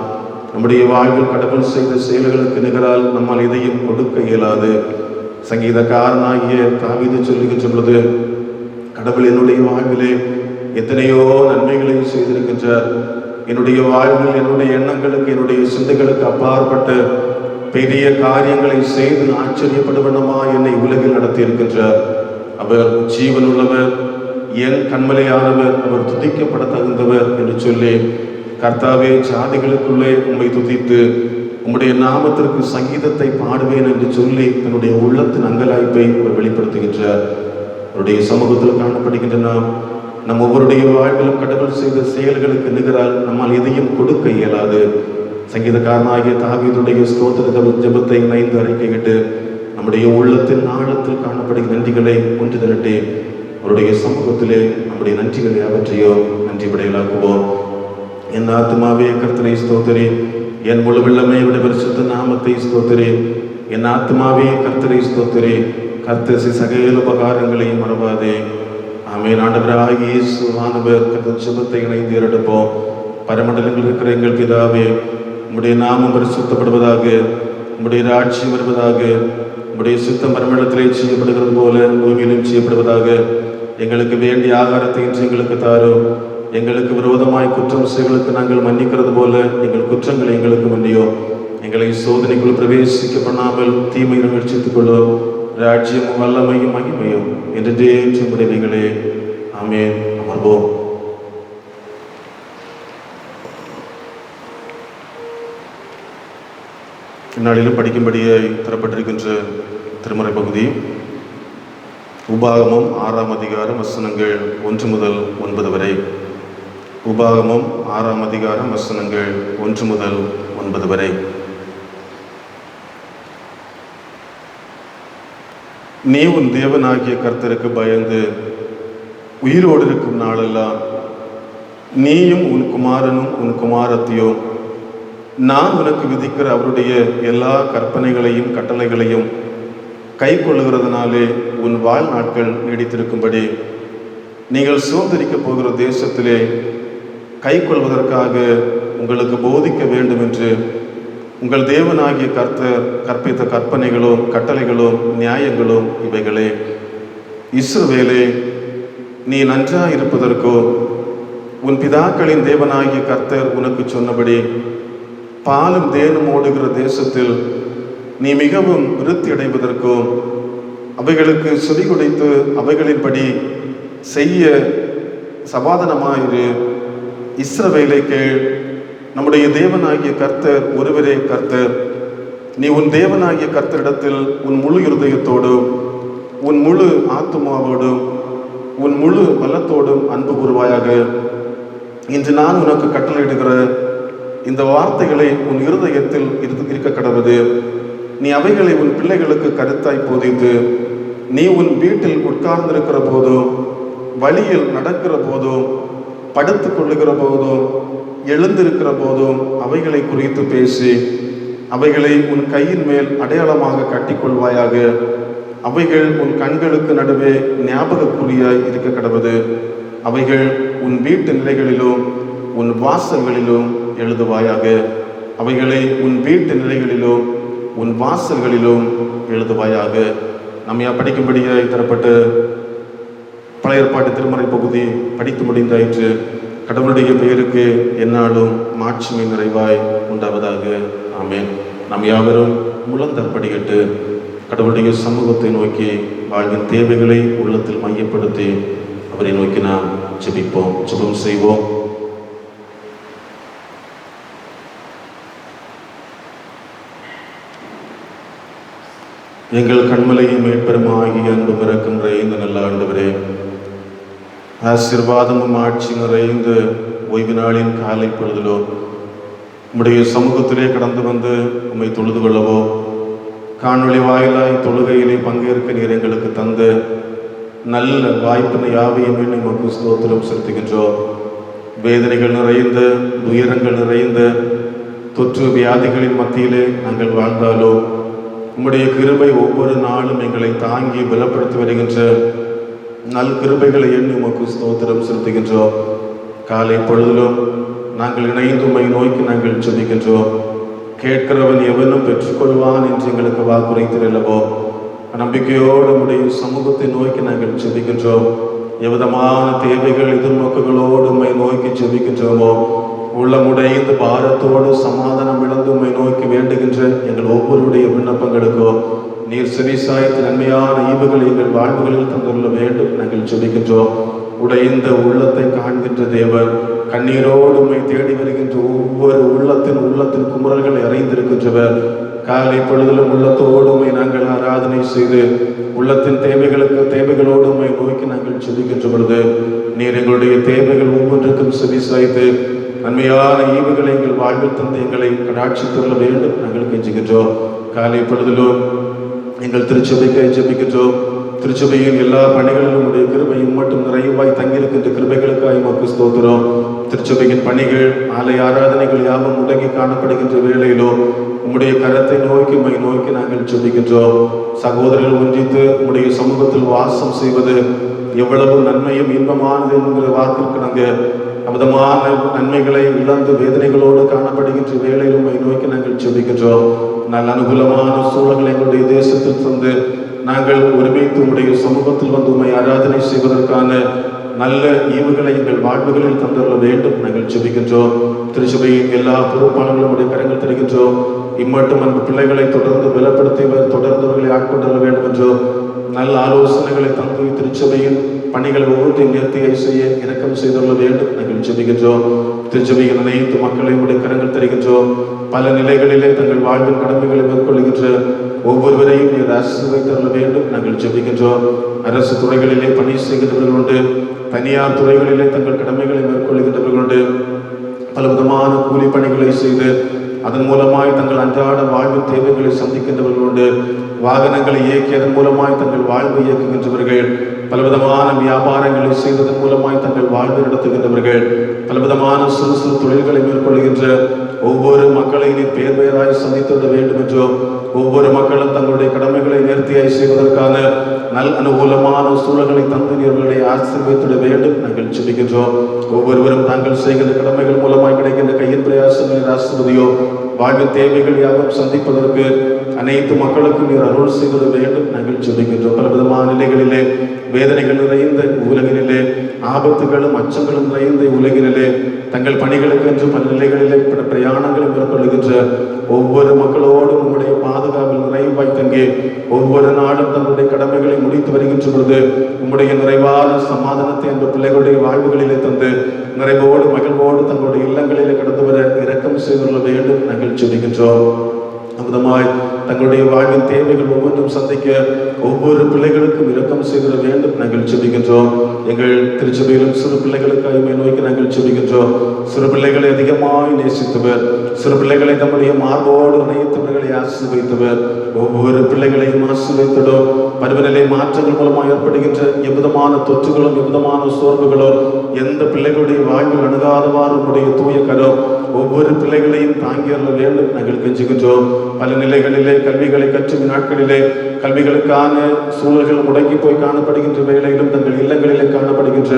நம்முடைய வாழ்வில் கடவுள் செய்த செயல்களுக்கு நிகரால் நம்மால் எதையும் கொடுக்க இயலாது. சங்கீதக்காரனாகிய தாவீது சொல்லுகின்ற பொழுது, கடவுள் என்னுடைய வாழ்விலே எத்தனையோ நன்மைகளை செய்திருக்கின்றார், என்னுடைய வாழ்வில் என்னுடைய எண்ணங்களுக்கு என்னுடைய சிந்தைகளுக்கு அப்பாற்பட்ட பெரிய காரியங்களை செய்து ஆச்சரியப்படுவனமா என்னை உலகில் நடத்தி இருக்கின்றார். அவர் ஜீவன் உள்ளவர், என் கண்மலையானவர், அவர் துதிக்கப்பட தகுந்தவர் என்று சொல்லி, கர்த்தாவே ஜாதிகளுக்குள்ளே உம்மை துதித்து உம்முடைய நாமத்திற்கு சங்கீதத்தை பாடுவேன் என்று சொல்லி தன்னுடைய உள்ளத்தின் அங்கலாய்ப்பை அவர் வெளிப்படுத்துகின்றார். அவருடைய சமூகத்தில் காணப்படுகின்ற நம் ஒவ்வொருடைய வாழ்விலும் கடவுள் செய்த செயல்களுக்கு நிகரால் நம்மால் எதையும் கொடுக்க இயலாது. சங்கீதக்காரனாகிய தாவீதுடைய ஸ்தோத்திர ஜெபத்தை இணைந்து அறிக்கையிட்டு நம்முடைய உள்ளத்தின் ஆழத்தில் காணப்படுகிற நன்றிகளை ஒன்று திரட்டி அவருடைய சமூகத்திலே நம்முடைய நன்றிகளை அவற்றையோ நன்றி விடையலாக்குவோம். என் ஆத்மாவே கர்த்தரை ஸ்தோத்திரி, என் முழு வெள்ளமே பரிசுத்த நாமத்தை ஸ்தோத்திரி. என் ஆத்மாவே கர்த்தரை ஸ்தோத்திரி, கர்த்தர் சகல உபகாரங்களையும் மறவாதே. ஆமென். ஆண்டவராகிய இயேசுவானவர் கர்த்தர் ஜெபத்தை இணைந்து எடுப்போம். பரமண்டலங்கள் இருக்கிற எங்கள் பிதாவே, உம்முடைய நாமம் பரிசுத்தப்படுவதாக, உம்முடைய ராட்சியம் வருவதாக, உம்முடைய சித்தம் பரமண்டலத்திலே செய்யப்படுகிறது போல பூமியிலும் செய்யப்படுவதாக. எங்களுக்கு வேண்டிய ஆகாரத்தை இன்று எங்களுக்கு தாரும். எங்களுக்கு விரோதமாய் குற்றம் செய்களுக்கு நாங்கள் மன்னிக்கிறது போல எங்கள் குற்றங்களை எங்களுக்கு மன்னியோ. எங்களை சோதனைக்குள் பிரவேசிக்க பண்ணாமல் தீமை நிகழ்ச்சித்துக் கொள்ளும். ராஜ்யமும் வல்லமையும் மகிமையும் என்றே உடையவைகளே. ஆமென். அமர்வோம். இந்நாளிலும் படிக்கும்படியே தரப்பட்டிருக்கின்ற திருமறை பகுதி உபாகமம் 6ஆம் அதிகாரம் வசனங்கள் 1 முதல் 9 வரை. உபாகமம் 6ஆம் அதிகாரம் வசனங்கள் 1 முதல் 9 வரை. நீ உன் தேவனாகிய கர்த்தருக்கு பயந்து உயிரோடு இருக்கும் நாளெல்லாம் நீயும் உன் குமாரனும் உன் குமாரத்தியும் நான் உனக்கு விதிக்கிற அவருடைய எல்லா கற்பனைகளையும் கட்டளைகளையும் கை கொள்ளுகிறதுனாலே உன் வாழ்நாட்கள் நீடித்திருக்கும்படி நீங்கள் சுதந்திரிக்கப் போகிற தேசத்திலே கை கொள்வதற்காக உங்களுக்கு போதிக்க வேண்டும் என்று உங்கள் தேவனாகிய கர்த்தர் கற்பித்த கற்பனைகளும் கட்டளைகளும் நியாயங்களும் இவைகளே. இஸ்ரவேலே, நீ நன்றாய் இருப்பதற்கோ உன் பிதாக்களின் தேவனாகிய கர்த்தர் உனக்கு சொன்னபடி பாலும் தேனும் ஓடுகிற தேசத்தில் நீ மிகவும் விருத்தி அடைவதற்கோ அவைகளுக்கு செவி கொடுத்து அவைகளின்படி செய்ய சமாதானமாயிரு. இஸ்ரவேலை கேள், நம்முடைய தேவனாகிய கர்த்தர் ஒருவரே கர்த்தர். நீ உன் தேவனாகிய கர்த்தரிடத்தில் உன் முழு இருதயத்தோடும் உன் முழு ஆத்துமாவோடும் உன் முழு பலத்தோடும் அன்பு கூறுவாயாக. இன்று நான் உனக்கு கட்டளையிடுகிற இந்த வார்த்தைகளை உன் இருதயத்தில் இருக்க கடவுது. நீ அவைகளை உன் பிள்ளைகளுக்கு கருத்தாய் போதித்து நீ உன் வீட்டில் உட்கார்ந்திருக்கிற போதும் வழியில் நடக்கிற போதும் படுத்து கொள்ளுகிற போதும் எழுந்திருக்கிற போதும் அவைகளை குறித்து பேசி அவைகளை உன் கையின் மேல் அடையாளமாக கட்டிக்கொள்வாயாக. அவைகள் உன் கண்களுக்கு நடுவே ஞாபகக்குறியாய் இருக்க கடவது. அவைகள் உன் வீட்டு நிலைகளிலும் உன் வாசல்களிலும் எழுதுவாயாக. அவைகளை உன் வீட்டு நிலைகளிலும் உன் வாசல்களிலும் எழுதுவாயாக. நம்ம படிக்கும்படியாய் தரப்பட்டு பழைய ஏற்பாட்டு திருமறை பகுதி படித்து முடிந்தாயிற்று. கடவுளுடைய பெயருக்கு எந்நாளும் மாட்சிமை நிறைவாய் உண்டாவதாக. ஆமென். நாம் யாவரும் முழந்தற்படியிட்டு கடவுளுடைய சமூகத்தை நோக்கி வாழ்வின் தேவைகளை உள்ளத்தில் மையப்படுத்தி அவரை நோக்கி நாம் ஜெபிப்போம். ஜெபம் செய்வோம். எங்கள் கண்மலையும் மீட்பெருமாகிய அன்பு பிறக்கின்ற இந்த நல்ல ஆண்டவரே, ஆசீர்வாதமும் ஆட்சி நிறைந்த ஓய்வு நாளின் காலை பொழுதிலோ உம்முடைய சமூகத்திலே கடந்து வந்து உம்மை தொழுது கொள்ளவோ, காணொளி வாயிலாய் தொழுகையிலே பங்கேற்க நீர் எங்களுக்கு தந்த நல்ல வாய்ப்பினை யாவையுமே நமக்கு ஸ்தோத்திரம் செலுத்துகின்றோம். வேதனைகள் நிறைந்த, துயரங்கள் நிறைந்த, தொற்று வியாதிகளின் மத்தியிலே நாங்கள் வாழ்ந்தாலோ உம்முடைய கிருபை ஒவ்வொரு நாளும் எங்களை தாங்கி பலப்படுத்தி வருகின்ற நல் கிருபைகளை எண்ணி உமக்கு ஸ்தோத்திரம் செலுத்துகின்றோம். காலை பொழுதிலும் நாங்கள் இணைந்து உம்மை நோக்கி நாங்கள் ஜெபிக்கின்றோம். கேட்கிறவன் எவனும் பெற்றுக்கொள்வான் என்று எங்களுக்கு வாக்குரைத்திரல்லவோ, நம்பிக்கையோடு உம்முடைய சமூகத்தை நோக்கி நாங்கள் ஜெபிக்கின்றோம். எவ்விதமான தேவைகள் எதிர்நோக்குகளோடு உம்மை நோக்கி ஜெபிக்கின்றோமோ, உள்ளமுடைந்து பாரத்தோடு சமாதானம் இழந்து உம்மை நோக்கி வேண்டுகின்ற எங்கள் ஒவ்வொருடைய விண்ணப்பங்களுக்கோ நீர் செவிசாய்த்து நன்மையான ஈவுகள் எங்கள் வாழ்வுகளில் தந்துள்ள வேண்டும் நாங்கள் ஜெபிக்கின்றோம். உடைந்த உள்ளத்தை காண்கின்ற தேவன், கண்ணீரோடு உம்மை தேடி வருகின்ற ஒவ்வொரு உள்ளத்தின் குமுறல்களை அறிந்திருக்கின்றவர். காலை பொழுதிலும் உள்ளத்தோடு உம்மை நாங்கள் ஆராதனை செய்து உள்ளத்தின் தேவைகளோடு உம்மை நோக்கி நாங்கள் ஜெபிக்கின்ற பொழுது நீர் எங்களுடைய தேவைகள் ஒவ்வொன்றுக்கும் செவிசாய்த்து நன்மையான ஈவுகளை எங்கள் வாழ்வில் தந்து எங்களை கடாட்சித்துள்ள வேண்டும் நாங்கள் கெஞ்சுகின்றோம். காலை பொழுதிலும் எங்கள் திருச்சபைக்கு ஜெபிக்கின்றோம். திருச்சபையின் எல்லா பணிகளிலும் உடைய கிருபையும் மட்டும் நிறைவாய் தங்கியிருக்கின்ற கிருபைகளுக்காய் உமக்கு ஸ்தோத்திரம். திருச்சபையின் பணிகள், ஆலய ஆராதனைகள் யாவும் முடங்கி காணப்படுகின்ற வேளையிலோ உம்முடைய கரத்தை நோக்கி உம்மை நோக்கி நாங்கள் ஜெபிக்கின்றோம். சகோதரர்கள் ஒன்றித்து உம்முடைய சமூகத்தில் வாசம் செய்வது எவ்வளவு நன்மையும் இன்பமானது என்கிற வாக்கிற்கு நாங்கள் அமிதமான நன்மைகளை இழந்து வேதனைகளோடு காணப்படுகின்ற வேளையில் உம்மை நோக்கி நாங்கள் ஜெபிக்கின்றோம். நல்ல அனுகூலமான சூழல்களை எங்களுடைய தேசத்தில் தந்து நாங்கள் ஒருமித்து உம்முடைய சமூகத்தில் வந்து உம்மை ஆராதனை செய்வதற்கான நல்ல ஈவுகளை எங்கள் வாழ்வுகளில் தந்துள்ள வேண்டும் நாங்கள் ஜெபிக்கின்றோம். திருச்சபையின் எல்லா பொறுப்பாளர்களும் உடைய கரங்கள் தருகின்றோம். இம்மட்டும் அந்த பிள்ளைகளை தொடர்ந்து பலப்படுத்தி தொடர்ந்தவர்களை ஆட்கொள்ள வேண்டும் என்றோ நல்ல ஆலோசனைகளை தந்து திருச்சபையின் பணிகளை ஒவ்வொன்றையும் நேர்த்தியை செய்ய இரக்கம் செய்துள்ள வேண்டும் நாங்கள் ஜெபிக்கின்றோம். திருச்சபையின் அனைத்து மக்களையும் உடைய கரங்கள் தருகின்றோம். பல நிலைகளிலே தங்கள் வாழ்வின் கடமைகளை மேற்கொள்கின்ற ஒவ்வொருவரையும் நீர் ஆசீர்வதித்தருள வேண்டும் நாங்கள் ஜெபிக்கின்றோம். அரசு துறைகளிலே பணி செய்கின்றவர்கள் உண்டு, தனியார் துறைகளிலே தங்கள் கடமைகளை மேற்கொள்கின்றவர்கள் உண்டு. பலவிதமான கூலி பணிகளை செய்து அதன் மூலமாய் தங்கள் அன்றாட வாழ்வின் தேவைகளை சந்திக்கின்றவர்கள் உண்டு. வாகனங்களை இயக்கி அதன் மூலமாய் தங்கள் வாழ்வை இயக்குகின்றவர்கள், பலவிதமான வியாபாரங்களை செய்வதன் மூலமாய் தங்கள் வாழ்வை நடத்துகின்றவர்கள், பலவிதமான சிறு சிறு தொழில்களை மேற்கொள்கின்ற ஒவ்வொரு மக்களை நீ பேராய் சந்தித்துவிட வேண்டும் என்றோ ஒவ்வொரு மக்களும் தங்களுடைய கடமைகளை நேர்த்தியாய் செய்வதற்கான நல் அனுகூலமான சூழல்களை தந்து நீர்களை ஆசீர்வதித்துவிட வேண்டும் நாங்கள் ஜெபிக்கின்றோம். ஒவ்வொருவரும் தாங்கள் செய்கின்ற கடமைகள் மூலமாய் கிடைக்கின்ற கையின் பிரயாசங்களின் ஆசீர்வதியோ வாழ்வின் தேவைகள் யாவும் சந்திப்பதற்கு அனைத்து மக்களுக்கும் நீர் அருள் செய்வது வேண்டும் நாங்கள் ஜெபிக்கின்றோம். பலவிதமான நிலைகளிலே வேதனைகள் நிறைந்த உலகினிலே, ஆபத்துகளும் அச்சங்களும் நிறைந்த உலகினிலே தங்கள் பணிகளுக்கு என்று பல நிலைகளிலே பிரயாணங்களை மேற்கொள்கின்ற ஒவ்வொரு மக்களோடும் உங்களுடைய பாதுகாப்பில் நிறைவாய் தங்கி ஒவ்வொரு நாளும் தங்களுடைய கடமைகளை முடித்து வருகின்ற பொழுது உங்களுடைய நிறைவான சமாதானத்தை அந்த பிள்ளைகளுடைய வாழ்வுகளிலே தந்து நிறைவோடு மகிழ்வோடு தங்களுடைய இல்லங்களிலே கடந்து வர இரக்கம் செய்துள்ள வேண்டும் நாங்கள் ஜெபிக்கின்றோம். அமிதமாய் தங்களுடைய வாழ்வின் தேவைகள் ஒவ்வொன்றும் சந்திக்க ஒவ்வொரு பிள்ளைகளுக்கும் இரக்கம் செய்திட வேண்டும் நாங்கள் ஜெபிக்கின்றோம். எங்கள் திருச்சபையிலும் சிறு பிள்ளைகளுக்காக நோக்கி நாங்கள் ஜெபிக்கின்றோம். சிறு பிள்ளைகளை அதிகமாய் நேசித்தவர், சிறு பிள்ளைகளை தம்முடைய மார்போடு இணைத்தவர்களை ஆசீர்வதித்தவர். ஒவ்வொரு பிள்ளைகளையும் ஆசீர்வதித்திடும். பருவநிலை மாற்றங்கள் மூலமாக ஏற்படுகின்ற எவ்விதமான தொற்றுகளும் எவ்விதமான சோர்வுகளோ எந்த பிள்ளைகளுடைய வாழ்வில் அணுகாதவாறு உடைய தூய கரம் ஒவ்வொரு பிள்ளைகளையும் தாங்கியற வேண்டும் நாங்கள் கெஞ்சுகின்றோம். பல நிலைகளிலே கல்விகளை கற்றும் நாட்களிலே கல்விகளுக்கான சூழல்கள் முடங்கி போய் காணப்படுகின்ற வேளையிலும் தங்கள் இல்லங்களிலே காணப்படுகின்ற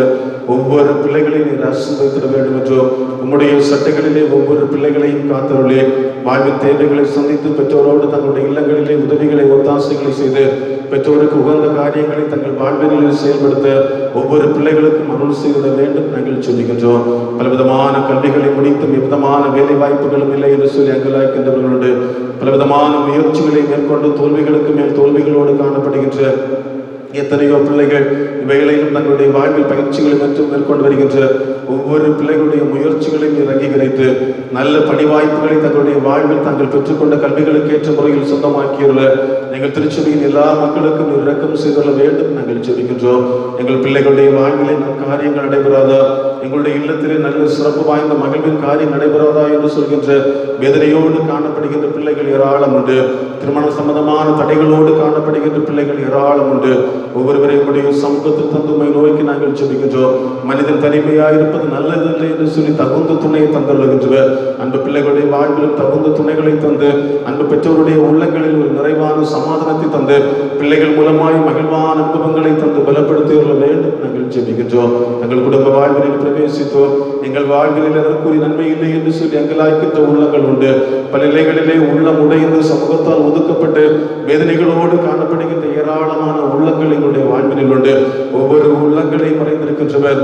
ஒவ்வொரு பிள்ளைகளையும் நீர் ஆசீர்வதித்திட வேண்டும் என்றோ உம்முடைய சட்டைகளிலே ஒவ்வொரு பிள்ளைகளையும் காத்தருளே வாழ்வின் தேவைகளை சந்தித்து பெற்றோரோடு தங்களுடைய இல்லங்களிலே உதவிகளை ஒத்தாசைகளை செய்து பெற்றோருக்கு உகந்த காரியங்களை தங்கள் வாழ்வினில் செயல்படுத்த ஒவ்வொரு பிள்ளைகளுக்கும் அருள் செய்திட வேண்டும் நாங்கள் சொல்லுகின்றோம். பலவிதமான கல்விகளை முடித்தும் எவ்விதமான வேலை வாய்ப்புகளும் இல்லை என்று சொல்லி அங்கலாய்க்கின்றவர்களுண்டு பலவிதமான முயற்சிகளை மேற்கொண்டு தோல்விகளுக்கு மேல் தோல்விகளோடு காணப்படுகின்ற எத்தனையோ பிள்ளைகள் இவைகளையும் தங்களுடைய வாழ்வில் பயிற்சிகளை மற்றும் மேற்கொண்டு வருகின்ற ஒவ்வொரு பிள்ளைகளுடைய முயற்சிகளையும் அங்கீகரித்து நல்ல பணி வாய்ப்புகளை தங்களுடைய வாழ்வில் தாங்கள் பெற்றுக்கொண்ட கல்விகளுக்கு ஏற்ற முறையில் சொந்தமாக்கியுள்ள எங்கள் திருச்சபையின் எல்லா மக்களுக்கும் இரக்கம் செய்துள்ள வேண்டும் நாங்கள் ஜெபிக்கின்றோம். எங்கள் பிள்ளைகளுடைய வாழ்விலே காரியங்கள் நடைபெறாதா, எங்களுடைய இல்லத்திலே நல்ல சிறப்பு வாய்ந்த மகிழ்வின் காரியம் நடைபெறாதா என்று சொல்கின்ற வேதனையோடு காணப்படுகின்ற பிள்ளைகள் ஏராளம் உண்டு. திருமண சம்பந்தமான தடைகளோடு காணப்படுகின்ற பிள்ளைகள் ஏராளம் உண்டு. ஒவ்வொருவரையும் சமூகத்தில் தந்துமை நோய்க்கு நாங்கள் ஜெபிக்கின்றோம். மனிதன் தனிமையாயிருப்பது நல்லதில்லை என்று சொல்லி தகுந்த துணையை தந்துள்ளகின்றவர். அன்பு பிள்ளைகளுடைய வாழ்விலும் தகுந்த துணைகளை தந்து அன்பு பெற்றோருடைய உள்ளங்களில் ஒரு நிறைவான சமாதானத்தை தந்து பிள்ளைகள் மூலமாய் மகிழ்வான அனுபவங்களை தந்து பலப்படுத்தியுள்ள வேண்டும் நாங்கள் ஜெபிக்கின்றோம். தங்கள் குடும்ப வாழ்வினில் பிரவேசித்தோம். எங்கள் வாழ்வினில் அதற்குரிய நன்மை இல்லை என்று சொல்லி அங்கலாய்க்கின்ற உள்ளங்கள் உண்டு. பல நிலைகளிலே உள்ளம் உடைந்து சமூகத்தால் ஒதுக்கப்பட்டு வேதனைகளோடு காணப்படுகின்ற ஏராளமான உள்ளங்கள் எங்களுடைய வாழ்வினில் உண்டு. ஒவ்வொரு உள்ளங்களையும் மறைந்திருக்கின்றவர்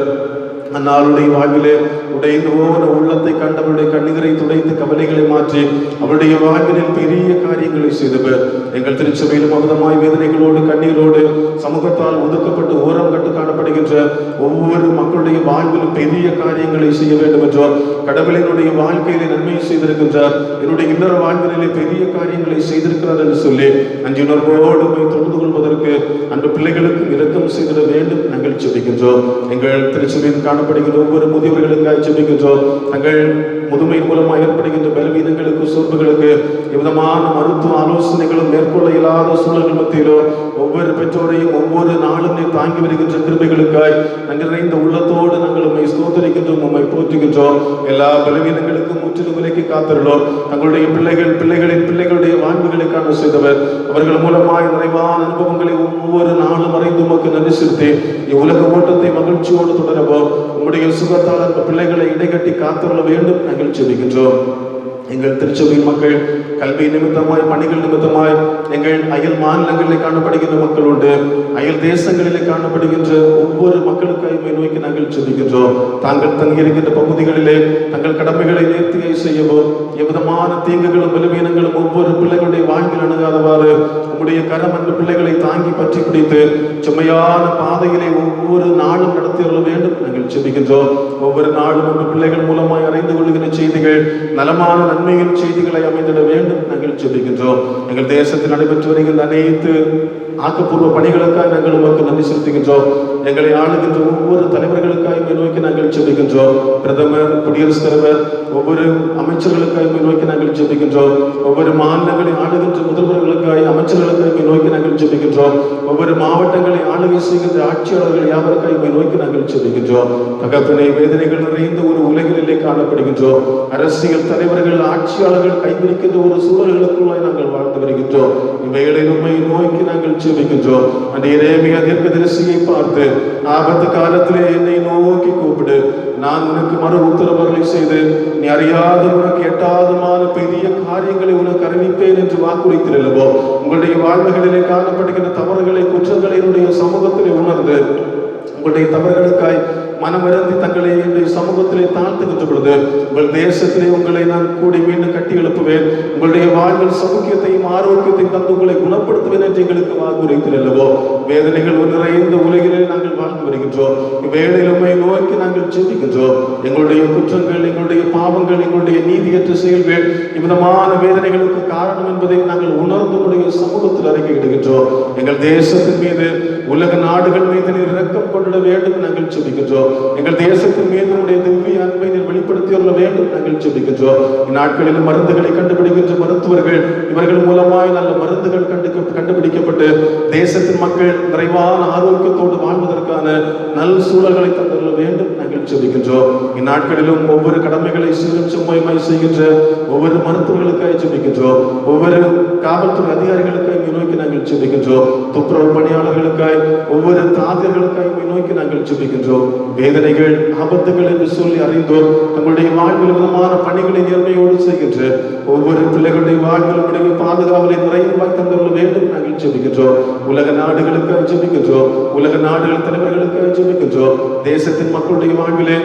அந்நாளுடைய வாழ்விலே உடைந்து போன உள்ளத்தை கண்டவருடைய கண்ணீரை துடைத்து கவலைகளை மாற்றி அவருடைய வாழ்வினில் பெரிய காரியங்களை செய்தவர். எங்கள் திருச்சபையிலும் அமிதமாய் வேதனைகளோடு கண்ணீரோடு சமூகத்தால் ஒதுக்கப்பட்டு ஓரம் கட்டு காணப்படுகின்ற ஒவ்வொரு மக்களுடைய வாழ்விலும் பெரிய காரியங்களை செய்ய வேண்டும் என்றோ கடவுளினுடைய வாழ்க்கையிலே நன்மை செய்திருக்கின்றார், என்னுடைய இல்லற வாழ்விலே பெரிய காரியங்களை செய்திருக்கிறார் என்று சொல்லி அஞ்சுணர்வோடு போய் தொழுது கொள்வதற்கு அன்று பிள்ளைகளுக்கும் இரக்கம் செய்திட வேண்டும் நாங்கள் ஜெபிக்கின்றோம். எங்கள் திருச்சபையில் காணப்படுகின்ற ஒவ்வொரு முதியவர்களுக்காக ஜெபிக்கின்றோம். தங்கள் முதுமையின் மூலமாக ஏற்படுகின்ற பலவீனங்களுக்கு சோர்வுகளுக்கு எவ்விதமான மருத்துவ ஆலோசனைகளும் மேற்கொள்ள இயலாத சூழல்கள் மத்தியிலோ ஒவ்வொரு பெற்றோரையும் ஒவ்வொரு நாளும் தாங்கி வருகின்ற கிருபைகளுக்காய் நாங்கள் நிறைந்த உள்ளத்தோடு நாங்கள் உண்மை ஸ்தோத்திரிக்கின்றோம், உண்மை போற்றுகின்றோம். எல்லா பலவீனங்களுக்கும் முற்றிலும் விலைக்கு காத்திருந்தோம். தங்களுடைய பிள்ளைகளுடைய வாழ்வுகளை காண செய்தவர். அவர்கள் மூலமாய் நிறைவான அனுபவங்களை ஒவ்வொரு நாளும் மறைந்து உமக்கு நன்றி செலுத்தி இவ்வுலக ஓட்டத்தை மகிழ்ச்சியோடு தொடரவோம். உங்களுடைய சுகத்தால் அந்த பிள்ளைகளை இடைக்கட்டி காத்துள்ள வேண்டும் நாங்கள் ஜெபிக்கின்றோம். எங்கள் திருச்சபையின் மக்கள் கல்வி நிமித்தமாய் பணிகள் நிமித்தமாய் எங்கள் அயல் மாநிலங்களில் காணப்படுகின்ற மக்கள் உண்டு. அயல் தேசங்களிலே காணப்படுகின்ற ஒவ்வொரு மக்களுக்காக நோக்கி நாங்கள் ஜெபிக்கின்றோம். தாங்கள் தங்கியிருக்கின்ற பகுதிகளிலே தங்கள் கடமைகளை நேர்த்தியை செய்யவோ எவ்விதமான தீங்குகளும் பலவீனங்களும் ஒவ்வொரு பிள்ளைகளுடைய வாழ்வில் அணுகாதவாறு உங்களுடைய கரம் அன்பு பிள்ளைகளை தாங்கி பற்றி பிடித்து சுமையான பாதையிலே ஒவ்வொரு நாளும் நடத்திட வேண்டும் நாங்கள் ஜெபிக்கின்றோம். ஒவ்வொரு நாளும் அன்பு பிள்ளைகள் மூலமாய் அறிந்து கொள்கின்ற செய்திகள் நலமான நன்மையின் செய்திகளை அமைந்திட வேண்டும் நாங்கள் ஜெபிக்கின்றோம். எங்கள் தேசத்தில் நடைபெற்று வருகின்ற அனைத்து ஆக்கப்பூர்வ பணிகளுக்காக நாங்கள் உமக்கு நன்றி செலுத்துகின்றோம். எங்களை ஆளுகின்ற ஒவ்வொரு தலைவர்களுக்காக நோக்கி நாங்கள் ஜெபிக்கின்றோம். பிரதமர், குடியரசுத் தலைவர், ஒவ்வொரு அமைச்சர்களுக்காக நோக்கி நாங்கள் ஜெபிக்கின்றோம். ஒவ்வொரு மாநிலங்களை ஆளுகின்ற முதல்வர்களுக்காக அமைச்சர்களுக்காக நோக்கி நாங்கள் ஜெபிக்கின்றோம். ஒவ்வொரு மாவட்டங்களை ஆளுகை செய்கின்ற ஆட்சியாளர்கள் யாவருக்காக நோக்கி நாங்கள் ஜெபிக்கின்றோம். தகப்பனை வேதனைகள் நிறைந்த ஒரு உலகிலே காணப்படுகின்றோம். அரசியல் தலைவர்கள் ஆட்சியாளர்கள் கைவிரிக்கின்ற ஒரு சூழல்களுக்குள்ளாய் நாங்கள் வாழ்ந்து வருகின்றோம். இவைகளை உண்மை நோக்கி நாங்கள் ஜெபிக்கின்றோம். அந்த எரேமியா தீர்க்கதரிசியை பார்த்து ஆபத்து காலத்திலே என்னை நோக்கி கூப்பிடு, நான் உனக்கு மறு உத்தரவுகளை செய்து நீ அறியாத உனக்கு எட்டாதமான பெரிய காரியங்களை உனக்கு அறிவிப்பேன் என்று வாக்குறுத்திருந்தோ உங்களுடைய வாழ்வுகளிலே காணப்படுகின்ற தவறுகளை குற்றங்களை என்னுடைய சமூகத்திலே உணர்ந்து உங்களுடைய தவறுகளுக்காய் மனமிறந்தி தங்களை என்னுடைய சமூகத்திலே தாழ்த்துகின்ற பொழுது உங்கள் தேசத்திலே உங்களை நான் கூடி மீண்டும் கட்டி எழுப்புவேன். உங்களுடைய வாழ்வில் சௌக்கியத்தையும் ஆரோக்கியத்தையும் தந்து உங்களை குணப்படுத்துவேன் என்று எங்களுக்கு வாக்குறுத்திருந்தவோ வேதனைகள் நிறைந்த உலகிலே நாங்கள் வாழ்ந்து வருகின்றோம். இவ்வேளையிலுமே நோக்கி நாங்கள் ஜெபிக்கின்றோம். எங்களுடைய குற்றங்கள், எங்களுடைய பாவங்கள், எங்களுடைய நீதியற்ற செயல்கள் இவ்விதமான வேதனைகளுக்கு காரணம் என்பதை நாங்கள் உணர்ந்து உடைய சமூகத்தில் அறிக்கையிடுகின்றோம். எங்கள் தேசத்தின் மீது, உலக நாடுகள் மீது நீர் இரக்கம் கொள்ள வேண்டும் நாங்கள் ஜெபிக்கின்றோம். எங்கள் தேசத்தின் மீது உடைய திவ்ய அன்பை நீர் வெளிப்படுத்தி வர வேண்டும் நாங்கள் ஜெபிக்கின்றோம். இந்நாட்களில் மருந்துகளை கண்டுபிடிக்கின்ற மருத்துவர்கள், இவர்கள் மூலமாய் நல்ல மருந்துகள் கண்டுபிடிக்கப்பட்டு தேசத்தின் மக்கள் நிறைவான ஆரோக்கியத்தோடு வாழ்வதற்கான நல்ல சூழல்களை தந்துள்ள வேண்டும் நாங்கள் ஜெபிக்கின்றோம். இந்நாட்களிலும் ஒவ்வொரு கடமைகளை சீரும் செம்மையுமாய் செய்கின்ற ஒவ்வொரு மருத்துவர்களுக்காக ஜெபிக்கின்றோம். ஒவ்வொரு காவல்துறை அதிகாரிகளுக்காக நோக்கி நாங்கள் ஜெபிக்கின்றோம். துப்புரவு பணியாளர்களுக்காய், ஒவ்வொரு தாதியர்களுக்காக நோக்கி நாங்கள் ஜெபிக்கின்றோம். வேதனைகள், ஆபத்துகள் என்று சொல்லி அறிந்தோம் தங்களுடைய வாழ்வில் விதமான பணிகளை நேர்மையோடு செய்கின்ற ஒவ்வொரு பிள்ளைகளுடைய வாழ்வில் உடைய பாதுகாவலை நிறைவாய் தந்துள்ள வேண்டும் நாங்கள் ஜெபிக்கின்றோம். உலக நாடுகளுக்காக ஜெபிக்கின்றோம். உலக நாடுகள் தலைவர்களுக்காக ஜெபிக்கின்றோம். தேசத்தின் மக்களுடைய வாழ்விலே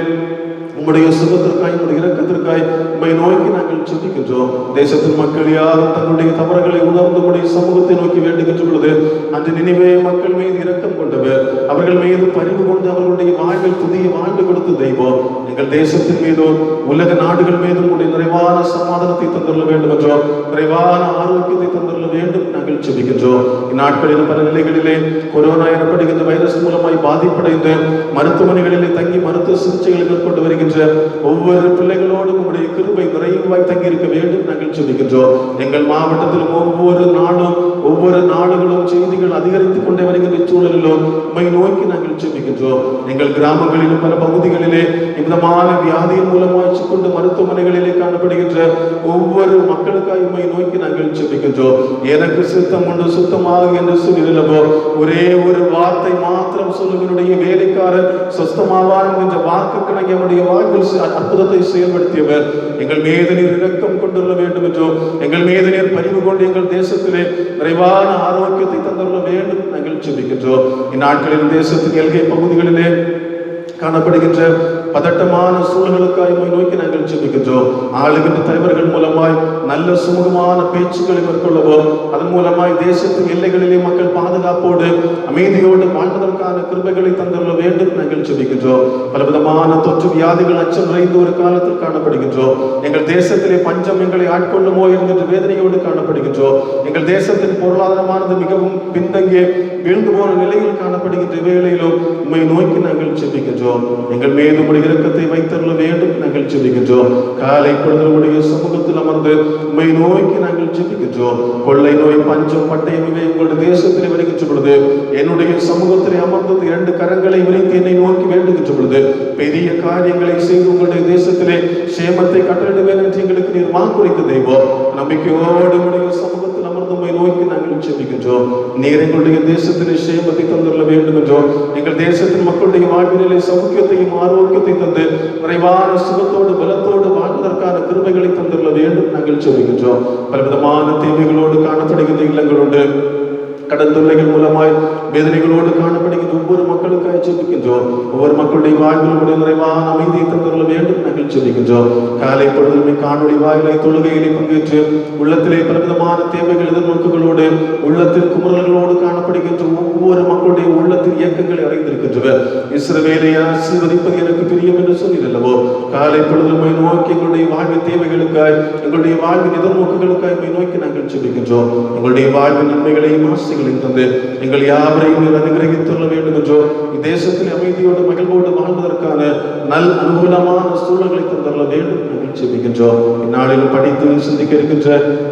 உம்முடைய சுகத்திற்காய், உம்முடைய இரக்கத்திற்காய் உம்மை நோக்கி நாங்கள் ஜெபிக்கின்றோம். தேசத்தின் மக்கள் யாரும் தங்களுடைய தவறுகளை உணர்ந்து உம்முடைய சமூகத்தை நோக்கி வேண்டுகின்ற பொழுது அன்று நினைவே மக்கள் மீது இரக்கம் கொண்டவர், அவர்கள் மீது பரிவு கொண்டு அவர்களுடைய வாழ்வில் புதிய வாழ்வு கொடுத்து தெய்வம் எங்கள் தேசத்தின் மீதும் உலக நாடுகள் மீதும் உடைய நிறைவான சமாதானத்தை தந்துள்ள வேண்டும் என்றோம், நிறைவான ஆரோக்கியத்தை தந்துள்ள வேண்டும் நாங்கள் ஜெபிக்கின்றோம். இந்நாட்களில் பல நிலைகளிலே கொரோனா எனப்படுகின்ற வைரஸ் மூலமாய் பாதிப்படைந்து மருத்துவமனைகளிலே தங்கி மருத்துவ சிகிச்சைகளை மேற்கொண்டு வருகின்ற ஒவ்வொரு பிள்ளைகளோடும் உங்களுடைய கிருபை நிறைவாய் தங்கி இருக்க வேண்டும் நாங்கள் ஜெபிக்கின்றோம். எங்கள் மாவட்டத்திலும் ஒவ்வொரு நாளும் ஒவ்வொரு நாடுகளும் செய்திகள் அதிகரித்துக் கொண்டே வருகின்ற சூழலிலும் உம்மை நோக்கி நாங்கள் ஜெபிக்கின்றோம். எங்கள் கிராமங்களிலும் பல பகுதிகளிலே விதமான வியாதியின் மூலமாய் கொண்டு மருத்துவமனைகளிலே காணப்படுகின்ற ஒவ்வொரு மக்களுக்காக உம்மை நோக்கி நாங்கள் ஜெபிக்கின்றோம். எனக்கு சித்தம் உண்டு சுத்தமாக என்று சொல்லிடலவோ ஒரே ஒரு வார்த்தை மாத்திரம் சொல்லுவனுடைய வேலைக்காரர் சொஸ்தமாவார் என்கின்ற வாக்குக்கு நாங்கள் அவருடைய வாழ்வில் அற்புதத்தை செயல்படுத்தியவர். எங்கள் மீது நீர் இரக்கம் கொண்டுள்ள வேண்டும் என்றும் எங்கள் மீது நீர் பரிவு கொண்டு எங்கள் தேசத்திலே நிறைவான ஆரோக்கியத்தை தந்துள்ள வேண்டும் நாங்கள் ஜெபிக்கின்றோம். இந்நாட்களில் தேசத்தின் எல்கை பகுதிகளிலே காணப்படுகின்ற பதட்டமான சூழல்களுக்காக நோக்கி நாங்கள் ஜெபிக்கின்றோம். ஆளுகின்ற தலைவர்கள் மூலமாய் நல்ல சுமூகமான பேச்சுக்களை மேற்கொள்ளவோ, அதன் மூலமாய் தேசத்தின் எல்லைகளிலே மக்கள் பாதுகாப்போடு அமைதியோடு வாழ்வதற்கான கிருபைகளை தந்துள்ள வேண்டும் நாங்கள் ஜெபிக்கின்றோம். பலவிதமான தொற்று வியாதிகள் அச்சம் நிறைந்த ஒரு காலத்தில் காணப்படுகின்றோம். எங்கள் தேசத்திலே பஞ்சம் எங்களை ஆட்கொள்ளுமோ என்கின்ற வேதனையோடு காணப்படுகின்றோம். எங்கள் தேசத்தின் பொருளாதாரமானது மிகவும் பின்தங்கிய வீழ்ந்து போன நிலையில் காணப்படுகின்ற வேளையிலும் உம்மை நோக்கி நாங்கள் ஜெபிக்கின்றோம். எங்கள் மீது இரக்கத்தை வைத்தருள வேண்டும் நாங்கள் ஜெபிக்கின்றோம். காலை பொழுதுடைய சமூகத்தில் அமர்ந்து உம்மை நோக்கி நாங்கள் ஜெபிக்கின்றோம். கொள்ளை நோய், பஞ்சம், பட்டயம் இவை உங்களுடைய தேசத்திலே வருகின்ற பொழுது என்னுடைய சமூகத்திலே அமர்ந்து இரண்டு கரங்களை விரித்து என்னை நோக்கி வேண்டுகின்ற பொழுது பெரிய காரியங்களை செய்து உங்களுடைய தேசத்திலே சேமத்தை கட்டளிடுவேன் என்று எங்களுக்கு நீர் வாக்குரைத்த தெய்வம். நம்பிக்கையோடு உங்களுடைய சமூகத்தில் அமர்ந்து உம்மை நோக்கி நாங்கள் ஜெபிக்கின்றோம். நீர் எங்களுடைய தேசத்திலே சேமத்தை தந்துள்ள வேண்டும் என்றோம். எங்கள் தேசத்தின் மக்களுடைய வாழ்விலே சௌக்கியத்தையும் ஆரோக்கியத்தை தந்து நிறைவான சுகத்தோடு பலத்தோடு வாழ்வதற்கான கிருபைகளை தந்துள்ள வேண்டும் நாங்கள் ஜெபிக்கின்றோம். பலவிதமான தேவைகளோடு காணப்படுகின்ற இல்லங்களோடு கடந்துள்ளைகள் மூலமாய் வேதனைகளோடு காணப்படுகின்ற ஒவ்வொரு மக்களுக்காக ஜெபிக்கின்றோம். ஒவ்வொரு மக்களுடைய வாழ்வில் நிறைவான அமைதியை தந்துள்ள வேண்டும் நாங்கள் ஜெபிக்கின்றோம். காலை பொழுதுமே காணொளி வாயிலை தொழுகையிலே பங்கேற்று உள்ளத்திலே பலவிதமான தேவைகள் எதிர்நோக்குகளோடு உள்ளத்தில் குமுறல்களோடு காணப்படுகின்ற ஒவ்வொரு மக்களுடைய உள்ளத்தில் இயக்கங்களை அறிந்திருக்கின்றவர். இஸ்ரவேலை ஆசீர்வதிப்பது எனக்கு பிரியம் என்று சொல்லிடல்லவோ காலை பொழுதுமை நோக்கி எங்களுடைய வாழ்வின் தேவைகளுக்காய், எங்களுடைய வாழ்வின் எதிர்நோக்குகளுக்காய் நோக்கி நாங்கள் ஜெபிக்கின்றோம். எங்களுடைய வாழ்வின் நன்மைகளையும் ஆசைகளையும் தந்து எங்கள் யாவரையும் அனுகிரகித்துள்ள வேண்டும் என்றோ தேசத்தில் அமைதியோடு மகிழ்வோடு வாழ்வதற்கான நல் அனுகூலமான சூழல்களை தந்துள்ள வேண்டும் நாங்கள் ஜெபிக்கின்றோம். இந்நாளில் படித்து சிந்திக்க இருக்கின்ற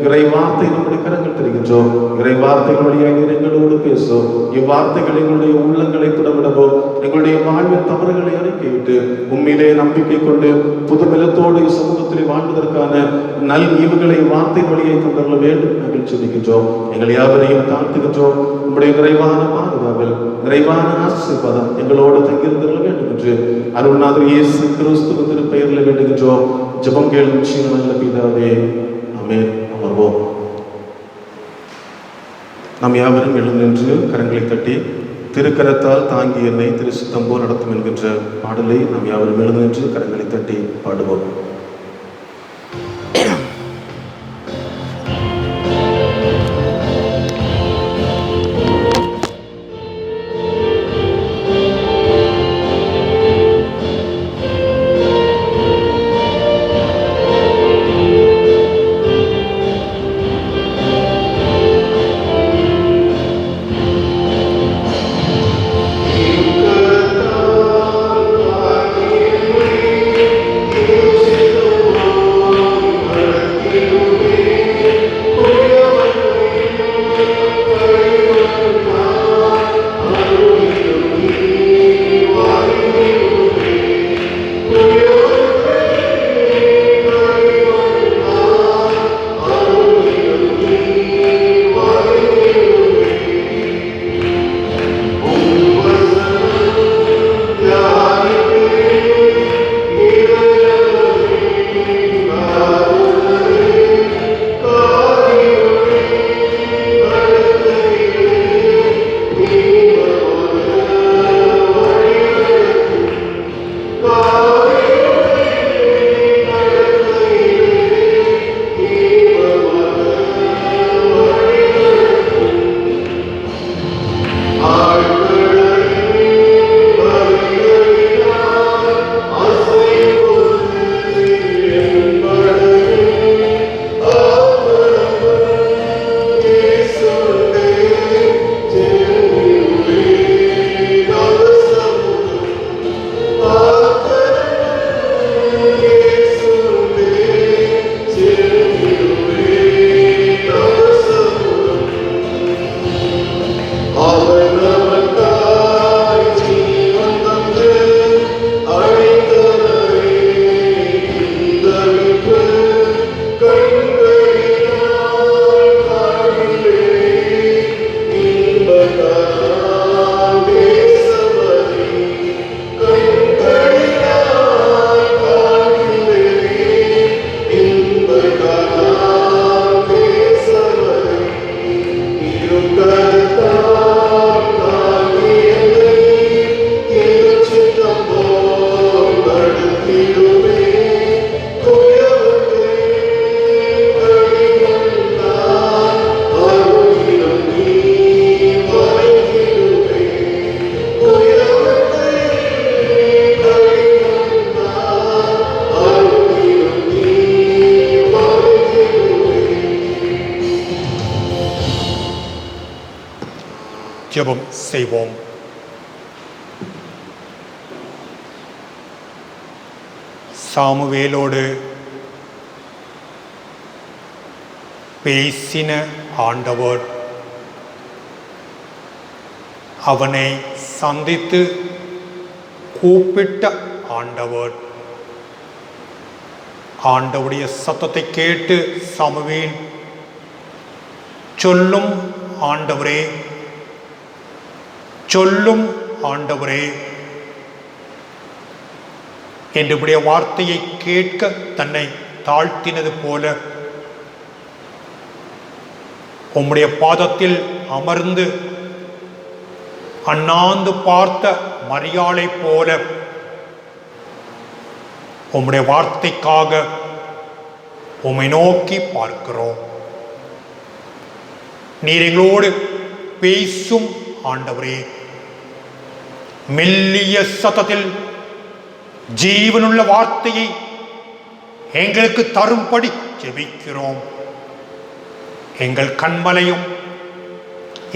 இறை வார்த்தை நம்முடைய கரங்கள் தருகின்றோம். இறை வார்த்தைகளுடைய எங்களோடு பேசும். இவ்வார்த்தைகள் எங்களுடைய உள்ளங்களை புடமிடவோ, எங்களுடைய வாழ்வின் தவறுகளை அறிக்கையிட்டு உண்மையிலே நம்பிக்கை கொண்டு புதுமிலத்தோடு சமூகத்திலே வாழ்வதற்கான நல் ஈவுகளை வார்த்தை வழியை தந்துள்ள வேண்டும் நாங்கள் ஜெபிக்கின்றோம். எங்கள் யாவரையும் தாழ்த்துகின்றோம். உங்களுடைய நிறைவான பாதுகாவல், நிறைவான ஆசீர்வாதம் எங்களோடு தங்கியிருந்துள்ள வேண்டும் என்று அருள்நாதர் இயேசு கிறிஸ்துவின் திருப்பெயரில் வேண்டுகின்றோம். ஜெபம் கேளும் நல்ல பிதாவே, ஆமென். அமர்வோம். நாம் யாவரும் எழுந்து கரங்களை தட்டி திருக்கரத்தால் தாங்கி என்னை திரு சித்தம் போல் நடத்தும் என்கின்ற பாடலை நாம் யாவரும் எழுந்து கரங்களை தட்டி பாடுவோம். ஜெபம் செய்வோம். சாமுவேலோடு பேசின ஆண்டவர் அவனை சந்தித்து கூப்பிட்ட ஆண்டவர், ஆண்டவருடைய சத்தத்தை கேட்டு சாமுவேல் சொல்லும் ஆண்டவரே, சொல்லும் ஆண்டவரே என்னுடைய வார்த்தையை கேட்க தன்னை தாழ்த்தினது போல உம்முடைய பாதத்தில் அமர்ந்து அண்ணாந்து பார்த்த மரியாளை போல உம்முடைய வார்த்தைக்காக உம்மை நோக்கி பார்க்கிறோம். நீர் எங்களோடு பேசும் ஆண்டவரே, மெல்லிய சத்தத்தில் ஜீவனுள்ள வார்த்தையை எங்களுக்கு தரும்படி ஜெபிக்கிறோம். எங்கள் கண்மலையும்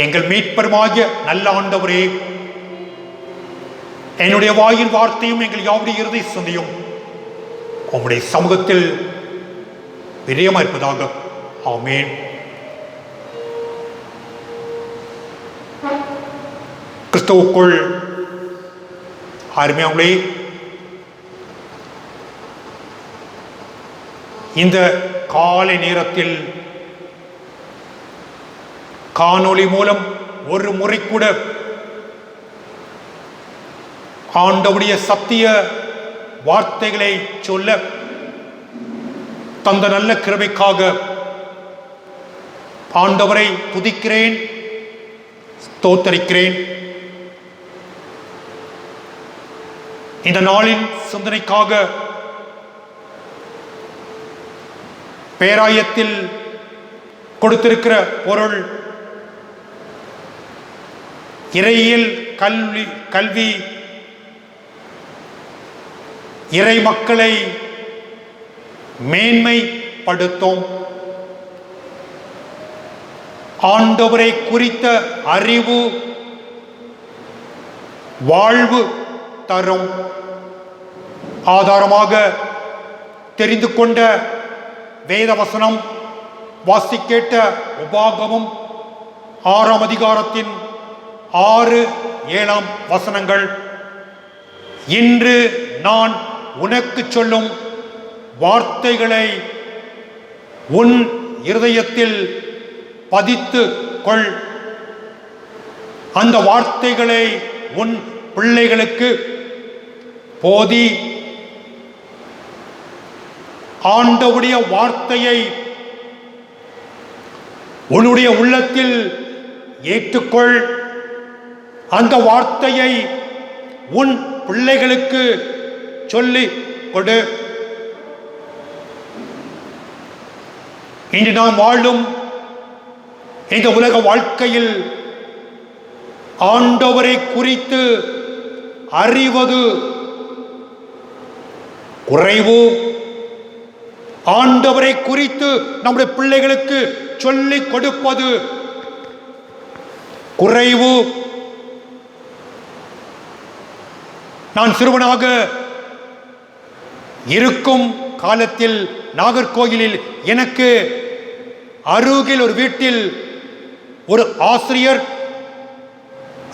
எங்கள் மீட்பருமாகிய நல்ல ஆண்டவரே, என்னுடைய வாயின் வார்த்தையும் எங்கள் யாவுடைய இறுதி சிந்தையும் உம்முடைய சமூகத்தில் பிரியமா இருப்பதாக. ஆமென். கிறிஸ்துவுக்குள் அருமையானவர்களே, இந்த காலை நேரத்தில் காணொளி மூலம் ஒரு முறை கூட ஆண்டவருடைய சத்திய வார்த்தைகளை சொல்ல தந்த நல்ல கிருபைக்காக ஆண்டவரை துதிக்கிறேன், ஸ்தோத்தரிக்கிறேன். இந்த நாளின் சிந்தனைக்காக பேராயத்தில் கொடுத்திருக்கிற பொருள் இறையியல் கல்வி இறை மக்களை மேன்மைப்படுத்தும், ஆண்டவரை குறித்த அறிவு வாழ்வு தரும். ஆதாரமாக தெரிந்து கொண்ட வேத வசனம் வாசிக்கேட்ட உபாகமும் 6ஆம் அதிகாரத்தின் 6-7 வசனங்கள். இன்று நான் உனக்கு சொல்லும் வார்த்தைகளை உன் இருதயத்தில் பதித்து கொள். அந்த வார்த்தைகளை உன் பிள்ளைகளுக்கு போதி. ஆண்டவருடைய வார்த்தையை உன்னுடைய உள்ளத்தில் ஏற்றுக்கொள். அந்த வார்த்தையை உன் பிள்ளைகளுக்கு சொல்லி கொடு. இன்று நாம் வாழும் இந்த உலக வாழ்க்கையில் ஆண்டவரை குறித்து அறிவது குறைவு. ஆண்டவரை குறித்து நம்முடைய பிள்ளைகளுக்கு சொல்லிக் கொடுப்பது குறைவு. நான் சிறுவனாக இருக்கும் காலத்தில் நாகர்கோயிலில் எனக்கு அருகில் ஒரு வீட்டில் ஒரு ஆசிரியர்,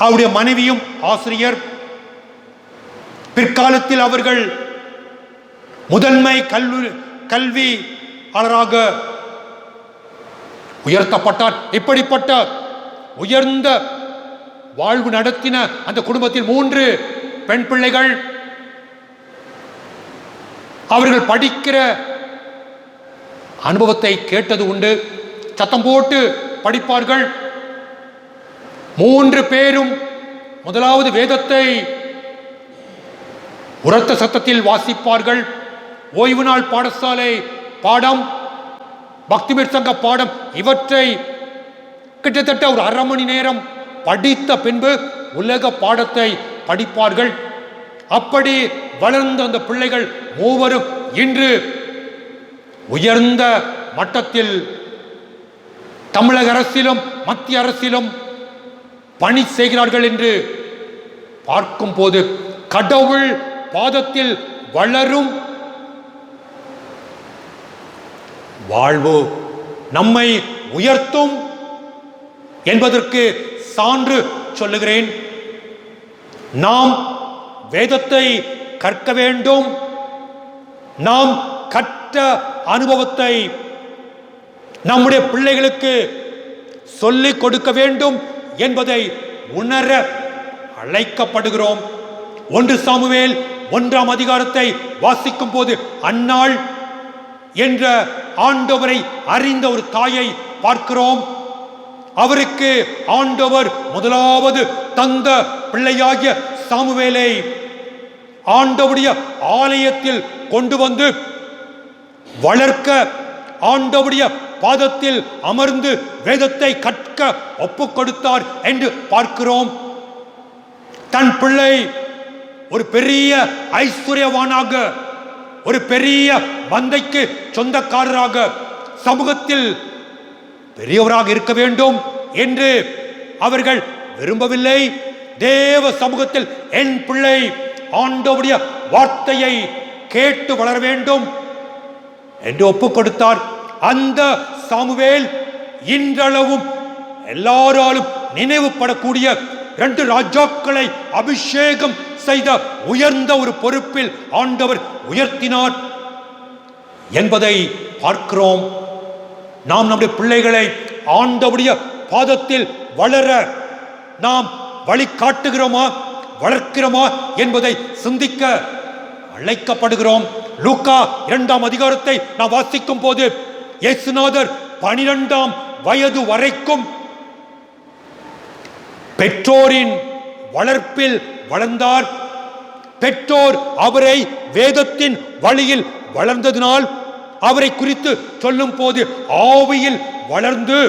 அவருடைய மனைவியும் ஆசிரியர். பிற்காலத்தில் அவர்கள் முதன்மை கல்வியாளராக உயர்த்தப்பட்டார். இப்படிப்பட்ட உயர்ந்த வாழ்வு நடத்தின அந்த குடும்பத்தில் 3 பெண் பிள்ளைகள். அவர்கள் படிக்கிற அனுபவத்தை கேட்டது உண்டு. சத்தம் போட்டு படிப்பார்கள். 3 பேரும் முதலாவது வேதத்தை உரத்த சத்தத்தில் வாசிப்பார்கள். ஓய்வு நாள் பாடசாலை பாடம், பக்திமீர் சங்க பாடம், இவற்றை கிட்டத்தட்ட ஒரு 1/2 மணி நேரம் படித்த பின்பு உலக பாடத்தை படிப்பார்கள். அப்படி வளர்ந்த அந்த பிள்ளைகள் 3 இன்று உயர்ந்த மட்டத்தில் தமிழக அரசிலும் மத்திய அரசிலும் பணி செய்கிறார்கள் என்று பார்க்கும் போது கடவுள் பாதத்தில் வளரும் வாழ்வு நம்மை உயர்த்தும் என்பதற்கு சான்று சொல்லுகிறேன். நாம் வேதத்தை கற்க வேண்டும். நாம் கற்ற அனுபவத்தை நம்முடைய பிள்ளைகளுக்கு சொல்லிக் கொடுக்க வேண்டும் என்பதை உணர அழைக்கப்படுகிறோம். 1 சாமுவேல் 1ஆம் அதிகாரத்தை வாசிக்கும் போது அன்னாள் என்ற ஆண்டவரை அறிந்த ஒரு தாயை பார்க்கிறோம். அவருக்கு ஆண்டவர் முதலாவது தந்த பிள்ளையாகிய சாமுவேலை ஆண்டவருடைய ஆலயத்தில் கொண்டு வந்து வளர்க்க, ஆண்டவருடைய பாதத்தில் அமர்ந்து வேதத்தை கற்க ஒப்புக் கொடுத்தார் என்று பார்க்கிறோம். தன் பிள்ளை ஒரு பெரிய ஐஸ்வர்யவானாக, ஒரு பெரிய மந்தைக்கு சொந்தக்காரராக, சமூகத்தில் பெரியவராக இருக்க வேண்டும் என்று அவர்கள் விரும்பவில்லை. தேவ சமூகத்தில் என் பிள்ளை ஆண்டவருடைய வார்த்தையை கேட்டு வளர வேண்டும் என்று ஒப்புக் கொடுத்தார். அந்த சாமுவேல் இன்றளவும் எல்லாராலும் நினைவுபடக்கூடிய 2 ராஜாக்களை அபிஷேகம் செய்த உயர்ந்த ஒரு பொறுப்பில் ஆண்டவர் உயர்த்தினார் என்பதை பார்க்கிறோம். நாம் நம்முடைய பிள்ளைகளை ஆண்டவருடைய பாதத்தில் வளர நாம் வழி காட்டுகிறோமா, வளர்க்கிறோமா என்பதை சிந்திக்க அழைக்கப்படுகிறோம். லூக்கா 2ஆம் அதிகாரத்தை நாம் வாசிக்கும் போது இயேசுநாதர் 12ஆம் வயது வரைக்கும் பெற்றோரின் வளர்ப்பில் வளர்ந்தார். பெற்றோர் அவரை வேதத்தின் வழியில் வளர்ந்ததினால் அவரை குறித்து சொல்லும் போது ஆவியில் வளர்ந்து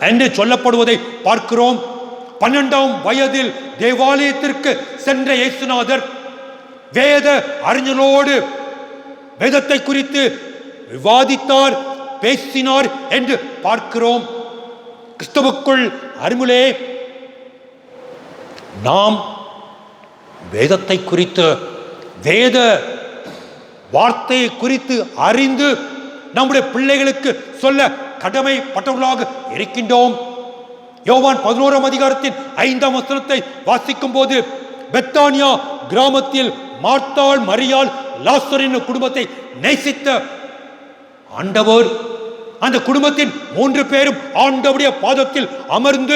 என்று சொல்லப்படுவதை பார்க்கிறோம். 12ஆம் வயதில் தேவாலயத்திற்கு சென்ற இயேசுநாதர் வேத அறிஞரோடு வேதத்தை குறித்து விவாதித்தார், பேசினார் என்று பார்க்கிறோம். கிறிஸ்துவுக்குள் அருமையிலே நாம் வேதத்தை குறித்து, வேத வார்த்தையை குறித்து அறிந்து நம்முடைய பிள்ளைகளுக்கு சொல்ல கடமைப்பட்டவர்களாக இருக்கின்றோம். யோவான் 11ஆம் அதிகாரத்தின் 5ஆம் வசனத்தை வாசிக்கும் போது பெத்தானியா கிராமத்தில் மார்த்தாள், மரியாள், லாசரின் குடும்பத்தை நேசித்த ஆண்டவர் அந்த குடும்பத்தின் 3 பேரும் ஆண்டவருடைய பாதத்தில் அமர்ந்து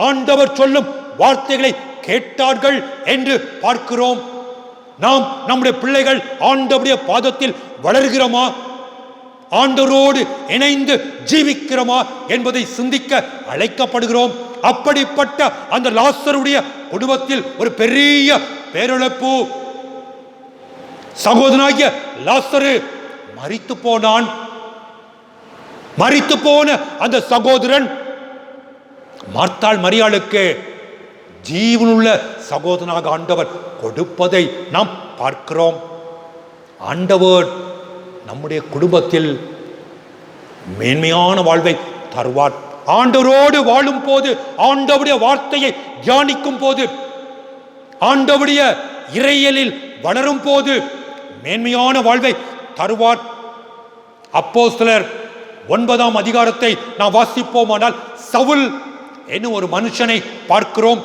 ஆண்டவர் சொல்லும் வார்த்தைகளை கேட்டார்கள் என்று பார்க்கிறோம். நாம் நம்முடைய பிள்ளைகள் ஆண்டவருடைய பாதத்தில் வளர்கிறோமா, ஆண்டவரோடு இணைந்து ஜீவிக்கிறோமா என்பதை சிந்திக்க அழைக்கப்படுகிறோம். அப்படிப்பட்ட அந்த லாசருடைய குடும்பத்தில் ஒரு பெரிய பேரிழப்பு. சகோதரனாகிய லாசரு மரித்து போனான். மரித்து போன அந்த சகோதரன் மார்த்தாள் மரியாளுக்கு ஜீவனுள்ள சகோதரனாக ஆண்டவர் கொடுப்பதை நாம் பார்க்கிறோம். ஆண்டவர் நம்முடைய குடும்பத்தில் மேன்மையான வாழ்வை தருவார். ஆண்டவரோடு வாழும் போது, ஆண்டவருடைய வார்த்தையை தியானிக்கும் போது, ஆண்டவருடைய இறையியலில் வளரும் போது மேன்மையான வாழ்வை தருவார். அப்போஸ்தலர் 9ஆம் அதிகாரத்தை நாம் வாசிப்போமானால் சவுல் என்னும் ஒரு மனுஷனை பார்க்கிறோம்.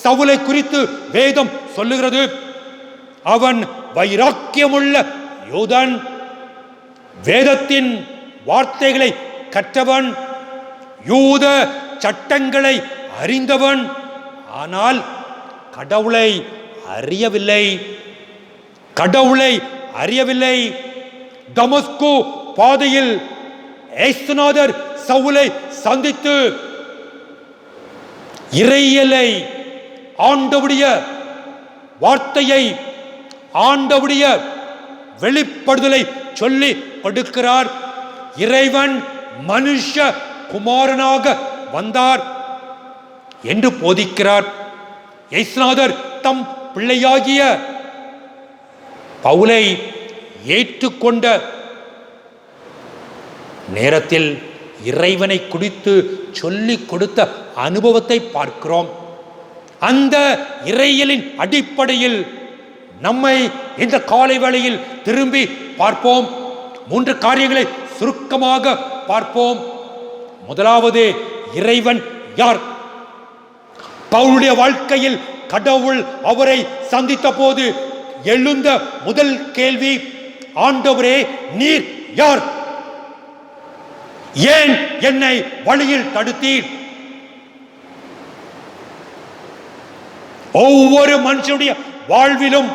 சவுலை குறித்து வேதம் சொல்லுகிறது, அவன் வைராக்கியமுள்ள யூதன், வேதத்தின் வார்த்தைகளை கற்றவன், யூத சட்டங்களை அறிந்தவன், ஆனால் கடவுளை அறியவில்லை. கடவுளை அறியவில்லை. தமஸ்கு பாதையில் இயேசுநாதர் சவுலை சந்தித்து இறையியலை, ஆண்டவருடைய வார்த்தையை, ஆண்டவருடைய வெளிப்படுதலை சொல்லி கொடுக்கிறார். இறைவன் மனுஷ குமாரனாக வந்தார் என்று போதிக்கிறார். இயேசுநாதர் தம் பிள்ளையாகிய பவுலை ஏற்றுக்கொண்ட நேரத்தில் இறைவனை குறித்து சொல்லிக் கொடுத்த அனுபவத்தை பார்க்கிறோம். அந்த இறையியலின் அடிப்படையில் நம்மை இந்த காலை வேளையில் திரும்பி பார்ப்போம். 3 காரியங்களை சுருக்கமாக பார்ப்போம். முதலாவது, இறைவன் யார்? பவுலுடைய வாழ்க்கையில் கடவுள் அவரை சந்தித்த போது எழுந்த முதல் கேள்வி, ஆண்டவரே நீர் யார்? ஏன் என்னை வழியில் தடுத்தீர்? ஒவ்வொரு மனுஷனுடைய வாழ்விலும்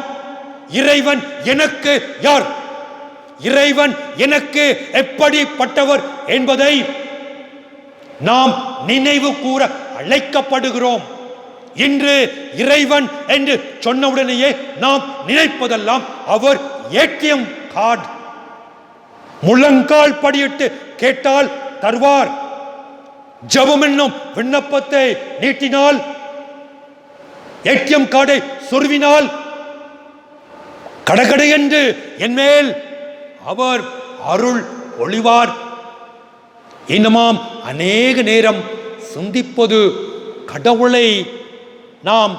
இறைவன் எனக்கு யார், இறைவன் எனக்கு எப்படிப்பட்டவர் என்பதை நாம் நினைவு கூற அழைக்கப்படுகிறோம். இன்று இறைவன் என்று சொன்னவுடனேயே நாம் நினைப்பதெல்லாம் அவர் ஏடிஎம் கார்டு. முழங்கால் படியிட்டு கேட்டால் தருவார். ஜெபம் என்னும் விண்ணப்பத்தை நீட்டினால், ஏடிஎம் கார்டை சொருவினால் கடகடை என்று என்மேல் அவர் அருள் ஒளிவார். இன்னுமாம் அநேக நேரம் சிந்திப்பது, கடவுளை நாம்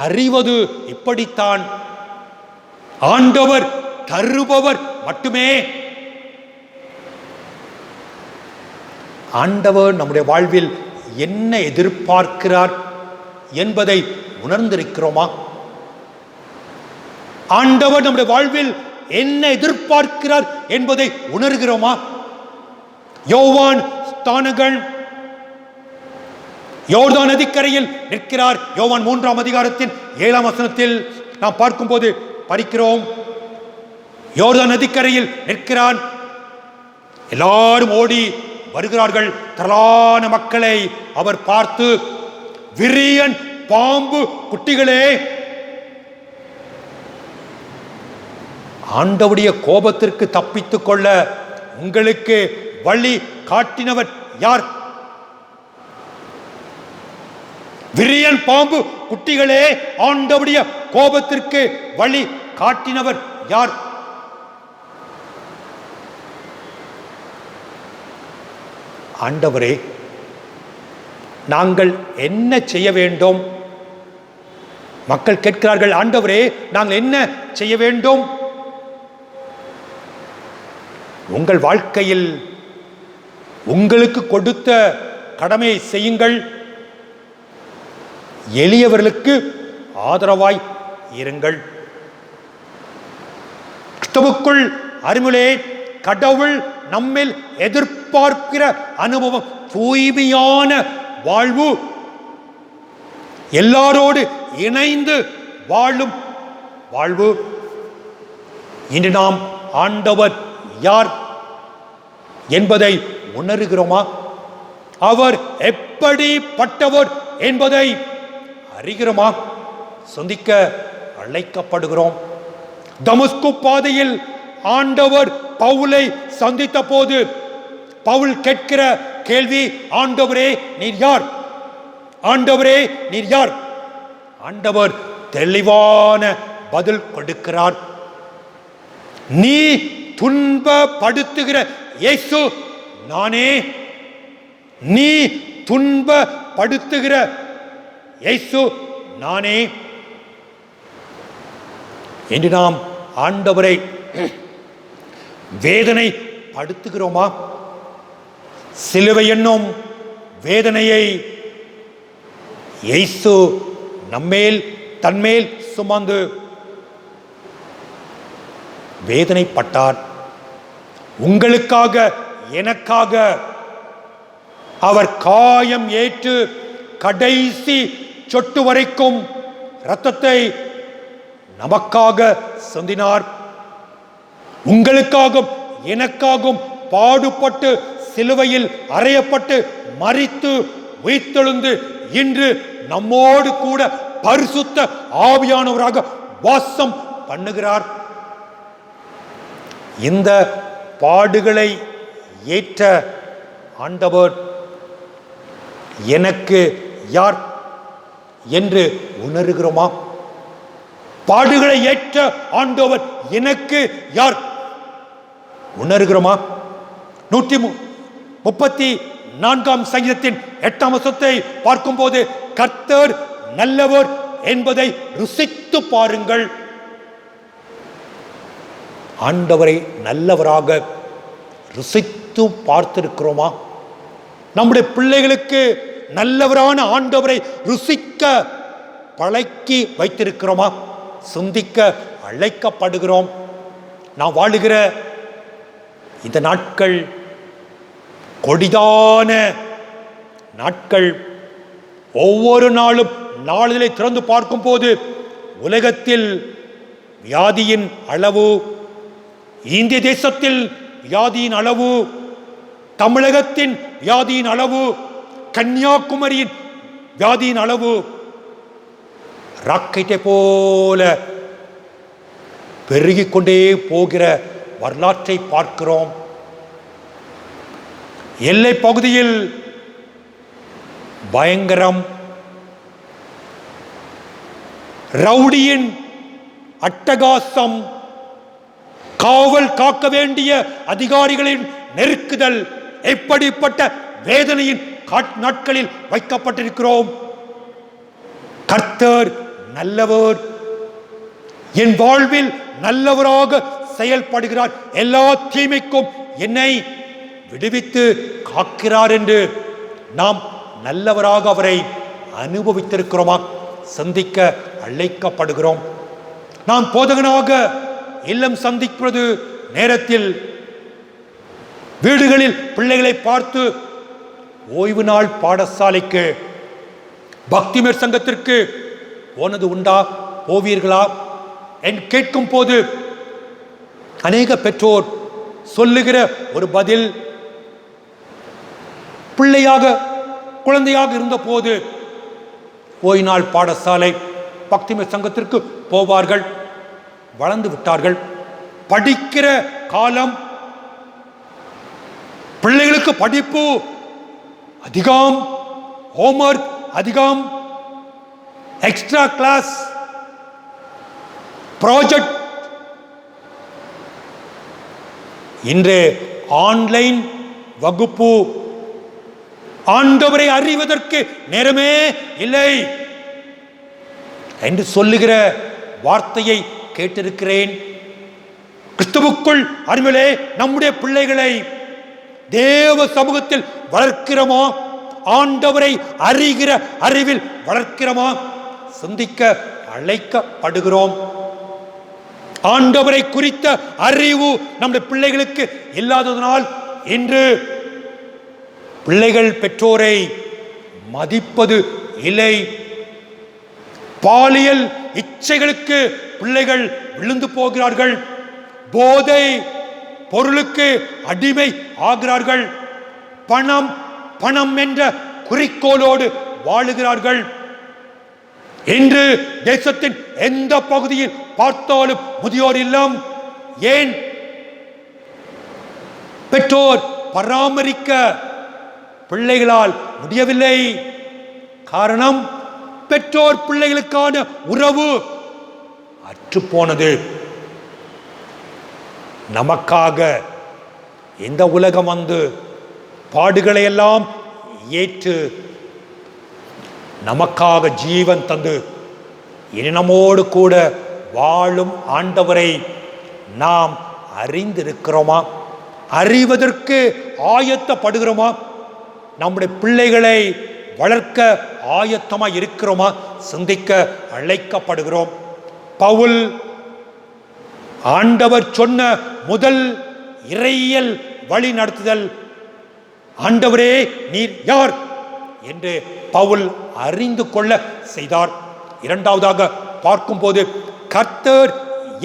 அறிவது இப்படித்தான். ஆண்டவர் தருபவர் மட்டுமே. ஆண்டவர் நம்முடைய வாழ்வில் என்ன எதிர்பார்க்கிறார் என்பதை உணர்ந்திருக்கிறோமா? ஆண்டவர் நம்முடைய வாழ்வில் என்ன எதிர்பார்க்கிறார் என்பதை உணர்கிறோமா? யோவான் ஸ்நானகன் யோர்தான் நதிக்கரையில் நிற்கிறார். யோவான் 3ஆம் அதிகாரத்தின் 7ஆம் வசனத்தில் நாம் பார்க்கும்போது படிக்கிறோம், யோர்தான் நதிக்கரையில் நிற்கிறான். எல்லாரும் ஓடி வருகிறார்கள். திரளான மக்களை அவர் பார்த்து, விரியன் பாம்பு குட்டிகளே, ஆண்டவருடைய கோபத்திற்கு தப்பித்துக் கொள்ள உங்களுக்கு வழி காட்டினவர் யார்? விரியன் பாம்பு குட்டிகளே, ஆண்டவருடைய கோபத்திற்கு வழி காட்டினவர் யார்? ஆண்டவரே, நாங்கள் என்ன செய்ய வேண்டும்? மக்கள் கேட்கிறார்கள், ஆண்டவரே நாங்கள் என்ன செய்ய வேண்டும்? உங்கள் வாழ்க்கையில் உங்களுக்கு கொடுத்த கடமையை செய்யுங்கள். எளியவர்களுக்கு ஆதரவாய் இருங்கள். கிறிஸ்துவுக்குள் அருமையிலே கடவுள் நம்மில் எதிர்பார்க்கிற அனுபவம் தூய்மையான வாழ்வு, எல்லாரோடு இணைந்து வாழும் வாழ்வு. இன்று நாம் ஆண்டவர் யார் என்பதை உணர்கிறோமா? அவர் எப்படிப்பட்டவர் என்பதை அறிகிறோமா? சிந்திக்க அழைக்கப்படுகிறோம். தமஸ்கு பாதையில் ஆண்டவர் பவுலை சந்தித்த போது பவுல் கேட்கிற கேள்வி, ஆண்டவரே நீர் யார்? ஆண்டவரே நீர் யார்? ஆண்டவர் தெளிவான பதில் கொடுக்கிறார். நீ துன்பப்படுத்துகிற இயேசு நானே. நீ துன்பப்படுத்துகிற இயேசு நானே. என்று நாம் ஆண்டவரை வேதனை படுத்துகிறோமா? சிலுவை என்னும் வேதனையை இயேசு நம்மேல் தன்மேல் சுமந்து வேதனைப்பட்டார். உங்களுக்காக எனக்காக அவர் காயம் ஏற்று கடைசி சொட்டு வரைக்கும் இரத்தத்தை நமக்காக சிந்தினார். உங்களுக்காகவும் எனக்காகவும் பாடுபட்டு சிலுவையில் அறையப்பட்டு மரித்து உயிர்த்தெழுந்து இன்று நம்மோடு கூட பரிசுத்த ஆவியானவராக வாசம் பண்ணுகிறார். இந்த பாடுகளை ஏற்ற ஆண்டவர் எனக்கு யார் என்று உணர்கிறோமா? பாடுகளை ஏற்ற ஆண்டவர் எனக்கு யார் உணர்கிறோமா? 34ஆம் சங்கீதத்தின் 8ஆம் வசனத்தை பார்க்கும்போது கர்த்தர் நல்லவர் என்பதை ருசித்து பாருங்கள். ஆண்டவரை நல்லவராக ருசித்து பார்த்திருக்கிறோமா? நம்முடைய பிள்ளைகளுக்கு நல்லவரான ஆண்டவரை ருசிக்க பழக்கி வைத்திருக்கிறோமா? சிந்திக்க அழைக்கப்படுகிறோம். நாம் வாழுகிற இந்த நாட்கள் கொடிதான நாட்கள். ஒவ்வொரு நாளும் நாளிலே திறந்து பார்க்கும் போது உலகத்தில் வியாதியின் அளவு, இந்திய தேசத்தில் வியாதியின் அளவு, தமிழகத்தின் வியாதியின் அளவு, கன்னியாகுமரியின் வியாதியின் அளவு ராக்கெட்டை போல பெருகிக் கொண்டே போகிற வரலாற்றை பார்க்கிறோம். எல்லை பகுதியில் பயங்கரம், ரவுடியின் அட்டகாசம், காவல் காக்க வேண்டிய அதிகாரிகளின் நெருக்குதல், எப்படிப்பட்ட வேதனையின் நாட்களில் வைக்கப்பட்டிருக்கிறோம். கர்த்தர் நல்லவர், என் வாழ்வில் நல்லவராக செயல்படுகிறார், எல்லா தீமைக்கும் என்னை விடுவித்து காக்கிறார் என்று நாம் நல்லவராக அவரை அனுபவித்திருக்கிறோமா? சந்திக்க அழைக்கப்படுகிறோம். நான் போதகனாக இல்லம் சந்திப்பது நேரத்தில் வீடுகளில் பிள்ளைகளை பார்த்து ஓய்வு நாள் பாடசாலைக்கு, பக்திமேர் சங்கத்திற்கு போனது உண்டா, போவீர்களா என்று கேட்கும் போது அநேக பெற்றோர் சொல்லுகிற ஒரு பதில், பிள்ளையாக குழந்தையாக இருந்த போது ஓய்வு நாள் பாடசாலை பக்திமேர் சங்கத்திற்கு போவார்கள், வளர்ந்து விட்டார்கள். படிக்கிற காலம், பிள்ளைகளுக்கு படிப்பு அதிகம், ஹோம்வொர்க் அதிகம், எக்ஸ்ட்ரா கிளாஸ், ப்ராஜெக்ட். இன்று ஆன்லைன் வகுப்பு. ஆண்டவரை அறிவதற்கு நேரமே இல்லை என்று சொல்லுகிற வார்த்தையை கேட்டிருக்கிறேன். கிறிஸ்துவுக்குள் அருமையிலே நம்முடைய பிள்ளைகளை தேவ சமூகத்தில் வளர்க்கிறோமா? ஆண்டவரை அறிகிற அறிவில் வளர்க்கிறோமா? சிந்திக்க அழைக்கப்படுகிறோம். ஆண்டவரை குறித்த அறிவு நம்முடைய பிள்ளைகளுக்கு இல்லாததனால் இன்று பிள்ளைகள் பெற்றோரை மதிப்பது இல்லை. பாலியல் இச்சைகளுக்கு பிள்ளைகள் விழுந்து போகிறார்கள். போதை பொருளுக்கு அடிமை ஆகிறார்கள். பணம் பணம் என்ற குறிக்கோளோடு வாழுகிறார்கள். இன்று தேசத்தின் எந்த பகுதியில் பார்த்தாலும் முதியோர் இல்லம். ஏன்? பெற்றோர் பராமரிக்க பிள்ளைகளால் முடியவில்லை. காரணம், பெற்றோர் பிள்ளைகளுக்கான உறவு அற்றுப்போனது. நமக்காக இந்த உலகம் வந்து பாடுகளை எல்லாம் ஏற்று நமக்காக ஜீவன் தந்து இனி நம்மோடு கூட வாழும் ஆண்டவரை நாம் அறிந்திருக்கிறோமா? அறிவதற்கு ஆயத்தப்படுகிறோமா? நம்முடைய பிள்ளைகளை வளர்க்க ஆயத்தமாக இருக்கிறோமா? சிந்திக்க அழைக்கப்படுகிறோம். பவுல் ஆண்டவர் சொன்ன முதல் இறையியல் வழி நடத்துதல், ஆண்டவரே நீர் யார் என்று பவுல் அறிந்து கொள்ள செய்தார். இரண்டாவதாக பார்க்கும்போது, கர்த்தர்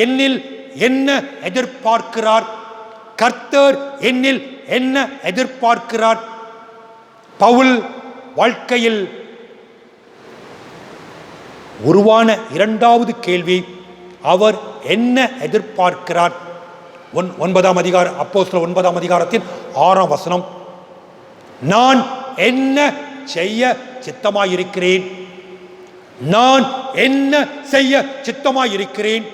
என்னில் என்ன எதிர்பார்க்கிறார்? கர்த்தர் என்னில் என்ன எதிர்பார்க்கிறார்? பவுல் வாழ்க்கையில் உருவான இரண்டாவது கேள்வி, அவர் என்ன எதிர்பார்க்கிறார்? 9ஆம் அதிகாரம், அப்போஸ்தலர் 9ஆம் அதிகாரத்தின் 6ஆம் வசனம், நான் என்ன செய்ய சித்தமாயிருக்கிறேன்? நான் என்ன செய்ய சித்தமாயிருக்கிறேன்?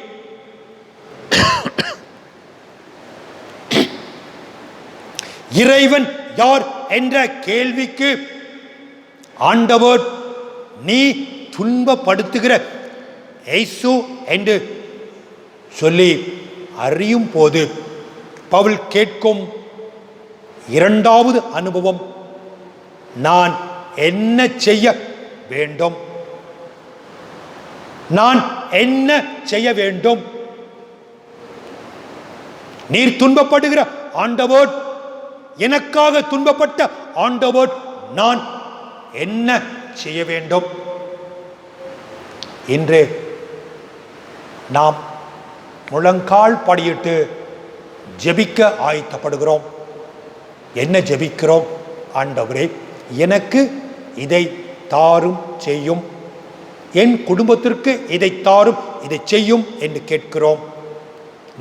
இறைவன் யார் என்ற கேள்விக்கு ஆண்டவர் நீ துன்பப்படுத்துகிற இயேசு என்று சொல்லி அறியும் போது பவுல் கேட்கும் இரண்டாவது அனுபவம், நான் என்ன செய்ய வேண்டும்? நான் என்ன செய்ய வேண்டும்? நீர் துன்பப்படுகிற ஆண்டவர், எனக்காக துன்பப்பட்ட ஆண்டவர், நான் என்ன செய்ய வேண்டும்? இன்று நாம் முழங்கால் படியிட்டு ஜெபிக்க ஆயத்தப்படுகிறோம். என்ன ஜெபிக்கிறோம்? ஆண்டவரே, எனக்கு இதை தாரும் செய்யும், என் குடும்பத்திற்கு இதை தாரும், இதை செய்யும் என்று கேட்கிறோம்.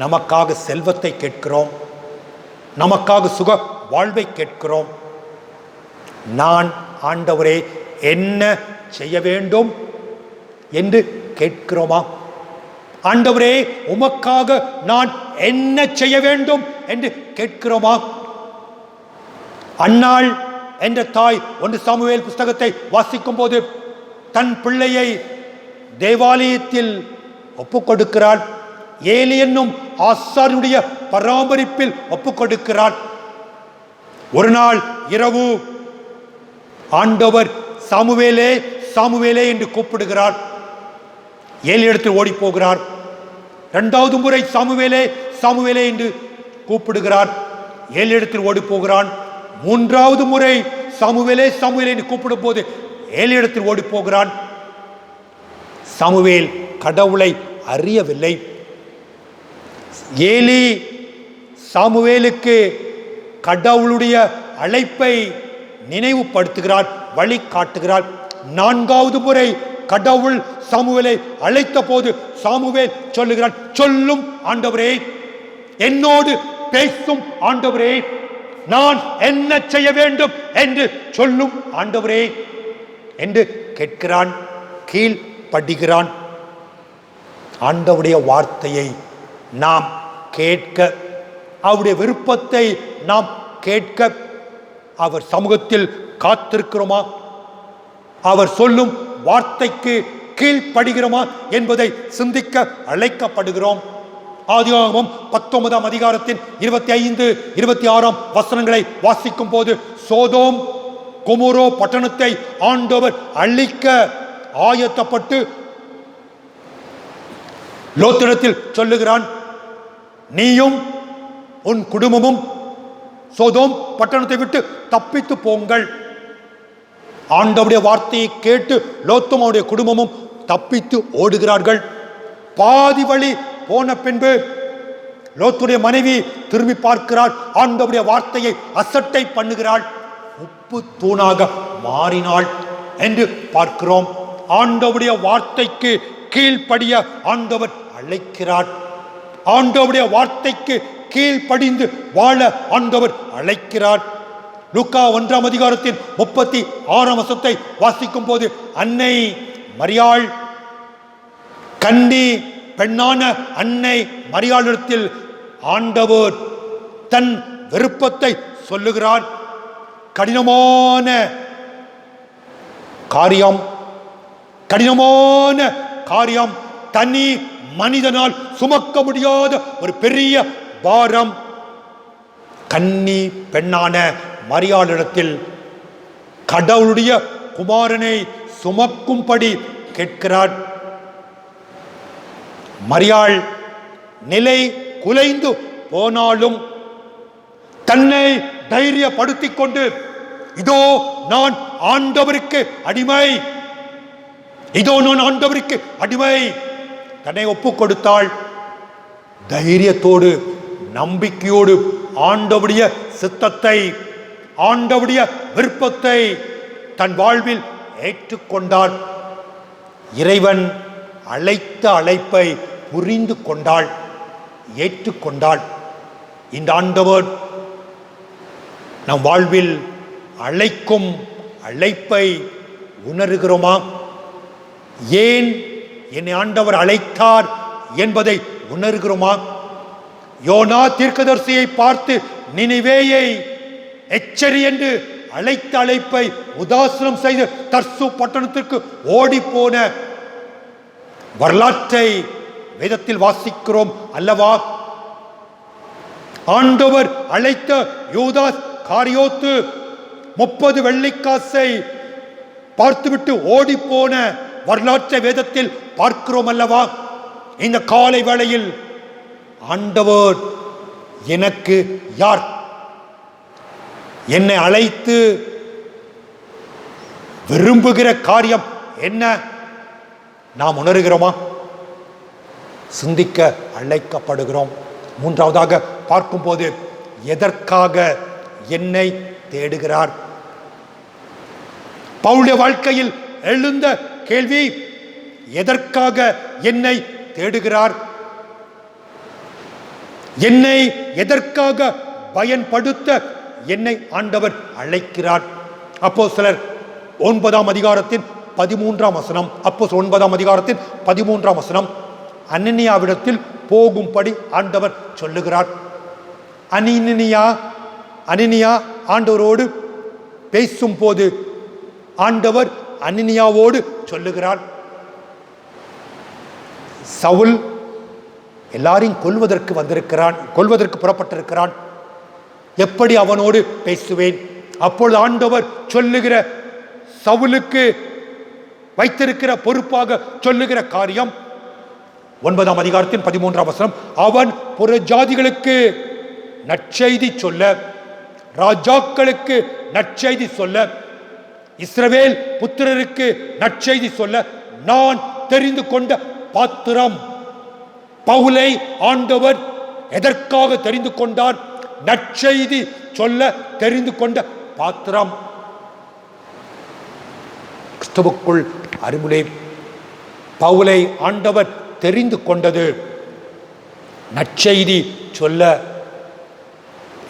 நமக்காக செல்வத்தை கேட்கிறோம், நமக்காக சுக வாழ்வை கேட்கிறோம். நான் ஆண்டவரே என்ன செய்ய வேண்டும் என்று கேட்கிறோமா? ஆண்டவரே உமக்காக நான் என்ன செய்ய வேண்டும் என்று கேட்கிறோமா? அன்னாள் என்ற தாய் 1 சாமுவேல் புஸ்தகத்தை வாசிக்கும் போது தன் பிள்ளையை தேவாலயத்தில் ஒப்புக் கொடுக்கிறாள். ஏலி என்னும் ஆசாரியனுடைய பராமரிப்பில் ஒப்புக் கொடுக்கிறாள். ஒரு நாள் இரவு ஆண்டவர் சாமுவேலே சாமுவேலே என்று கூப்பிடுகிறார். ஏலி இடத்தில் ஓடி போகிறார். 2வது முறை சாமுவேலே சாமுவேலே என்று கூப்பிடுகிறார். ஏலி இடத்தில் ஓடி போகிறான். 3வது முறை சாமுவேலே சாமுவேலே என்று கூப்பிடும் போது ஏலி இடத்தில் ஓடி போகிறான். சாமுவேல் கடவுளை அறியவில்லை. ஏலி சாமுவேலுக்கு கடவுளுடைய அழைப்பை நினைவுபடுத்துகிறார், வழி காட்டுகிறார். 4வது முறை கடவுள் சாமுவேலை அழைத்த போது சாமுவேல் சொல்லுகிறார், சொல்லும் ஆண்டவரே, என்னோடு பேசும் ஆண்டவரே, நான் என்ன செய்ய வேண்டும் என்று சொல்லும் ஆண்டவரே என்று கேட்கிறான், கீழ்ப்படுகிறான். ஆண்டவருடைய வார்த்தையை நாம் கேட்க, அவருடைய விருப்பத்தை நாம் கேட்க அவர் சமூகத்தில் காத்திருக்கிறோமா? அவர் சொல்லும் வார்த்தைக்கு கீழ்ப்படுகிறோமா என்பதை சிந்திக்க அழைக்கப்படுகிறோம். ஆதியாகமம் 19ஆம் அதிகாரத்தின் 25, 26ஆம் வசனங்களை வாசிக்கும் போது சோதோம் கொமோரோ பட்டணத்தை ஆண்டவர் அழிக்க ஆயத்தப்பட்டு லோத்திடத்தில் சொல்லுகிறான், நீயும் உன் குடும்பமும் சோதோம் பட்டணத்தை விட்டு தப்பித்து போங்கள். ஆண்டவருடைய வார்த்தையை கேட்டு லோத்தும் அவருடைய குடும்பமும் தப்பித்து ஓடுகிறார்கள். பாதி வழி போன பின்பு லோத்துடைய மனைவி திரும்பி பார்க்கிறாள். ஆண்டவருடைய வார்த்தையை அசட்டை பண்ணுகிறாள். உப்பு தூணாக மாறினாள் என்று பார்க்கிறோம். ஆண்டவருடைய வார்த்தைக்கு கீழ்ப்படிய ஆண்டவர் அழைக்கிறார். ஆண்டவருடைய வார்த்தைக்கு கீழ்ப்படிந்து வாழ ஆண்டவர் அழைக்கிறார். லூக்கா 1ஆம் அதிகாரத்தின் 36ஆம் வசனத்தை வாசிக்கும் போது அன்னை மரியாள், கன்னி பெண்ணான அன்னை மரியாளிடத்தில் ஆண்டவர் தன் விருப்பத்தை சொல்லுகிறார். கடினமான காரியம், தனி மனிதனால் சுமக்க முடியாத ஒரு பெரிய பாரம். கன்னி பெண்ணான மரியாளிடத்தில் கடவுளுடைய குமாரனை சுமக்கும்படி கேட்கிறார். மரியாள் நிலை குலைந்து போனாலும் தன்னை தைரியப்படுத்திக் கொண்டு, இதோ நான் ஆண்டவருக்கு அடிமை, இதோ நான் ஆண்டவருக்கு அடிமை, தன்னை ஒப்புக் கொடுத்தாள். தைரியத்தோடு நம்பிக்கையோடு ஆண்டவருடைய சித்தத்தை, ஆண்டவருடைய விருப்பத்தை தன் வாழ்வில் ஏற்றுக்கொண்டாள். இறைவன் அழைத்த அழைப்பை புரிந்து கொண்டாள், ஏற்றுக்கொண்டாள். இந்த ஆண்டவர் நம் வாழ்வில் அழைக்கும் அழைப்பை உணர்கிறோமா? ஏன் என்னை ஆண்டவர் அழைத்தார் என்பதை உணர்கிறோமா? யோனா தீர்க்கதரிசியை பார்த்து நினிவேயை எச்சரி என்று அழைத்த அழைப்பை உதாசீனம் செய்து தர்சு பட்டணத்திற்கு ஓடி போன வரலாற்றை வேதத்தில் வாசிக்கிறோம் அல்லவா? ஆண்டவர் அழைத்த யூதாஸ் காரியோத்து 30 வெள்ளிக்காசை பார்த்துவிட்டு ஓடி போன வரலாற்றை வேதத்தில் பார்க்கிறோம் அல்லவா? இந்த காலை வேளையில் ஆண்டவர் எனக்கு யார்? என்னை அழைத்து விரும்புகிற காரியம் என்ன? நாம் உணர்கிறோமா? சிந்திக்க அழைக்கப்படுகிறோம். மூன்றாவதாக பார்க்கும்போது, எதற்காக என்னை தேடுகிறார்? பவுலுடைய வாழ்க்கையில் எழுந்த கேள்வி, எதற்காக என்னை தேடுகிறார்? என்னை எதற்காக பயன்படுத்த என்னை ஆண்டவர் அழைக்கிறார்? அப்போஸ்தலர் 9ஆம் அதிகாரத்தின் 13ஆம் வசனம். அப்போஸ்தலர் 9ஆம் அதிகாரத்தின் 13ஆம் வசனம். அனனியாவிடத்தில் போகும்படி ஆண்டவர் சொல்லுகிறார். அனனியா ஆண்டவரோடு பேசும் போது ஆண்டவர் அனனியாவோடு சொல்லுகிறார், சவுல் எல்லாரையும் கொல்வதற்கு புறப்பட்டிருக்கிறான். எப்படி அவனோடு பேசுவேன்? அப்பொழுது ஆண்டவர் சொல்லுகிற, சவுலுக்கு வைத்திருக்கிற பொறுப்பாக சொல்லுகிற காரியம் 9ஆம் அதிகாரத்தின் 13ஆம் வசனம். அவன் புற ஜாதிகளுக்கு நற்செய்தி சொல்ல, ராஜாக்களுக்கு நற்செய்தி சொல்ல, இஸ்ரவேல் புத்திரருக்கு நற்செய்தி சொல்ல நான் தெரிந்து கொண்ட பாத்திரம். பவுலை ஆண்டவர் எதற்காக தெரிந்து கொண்டார்? நற்செய்தி சொல்ல தெரிந்து கொண்ட பாத்திரம். கிறிஸ்துவுக்குள் அருமுலே, பவுலை ஆண்டவர் தெரிந்து கொண்டது நற்செய்தி சொல்ல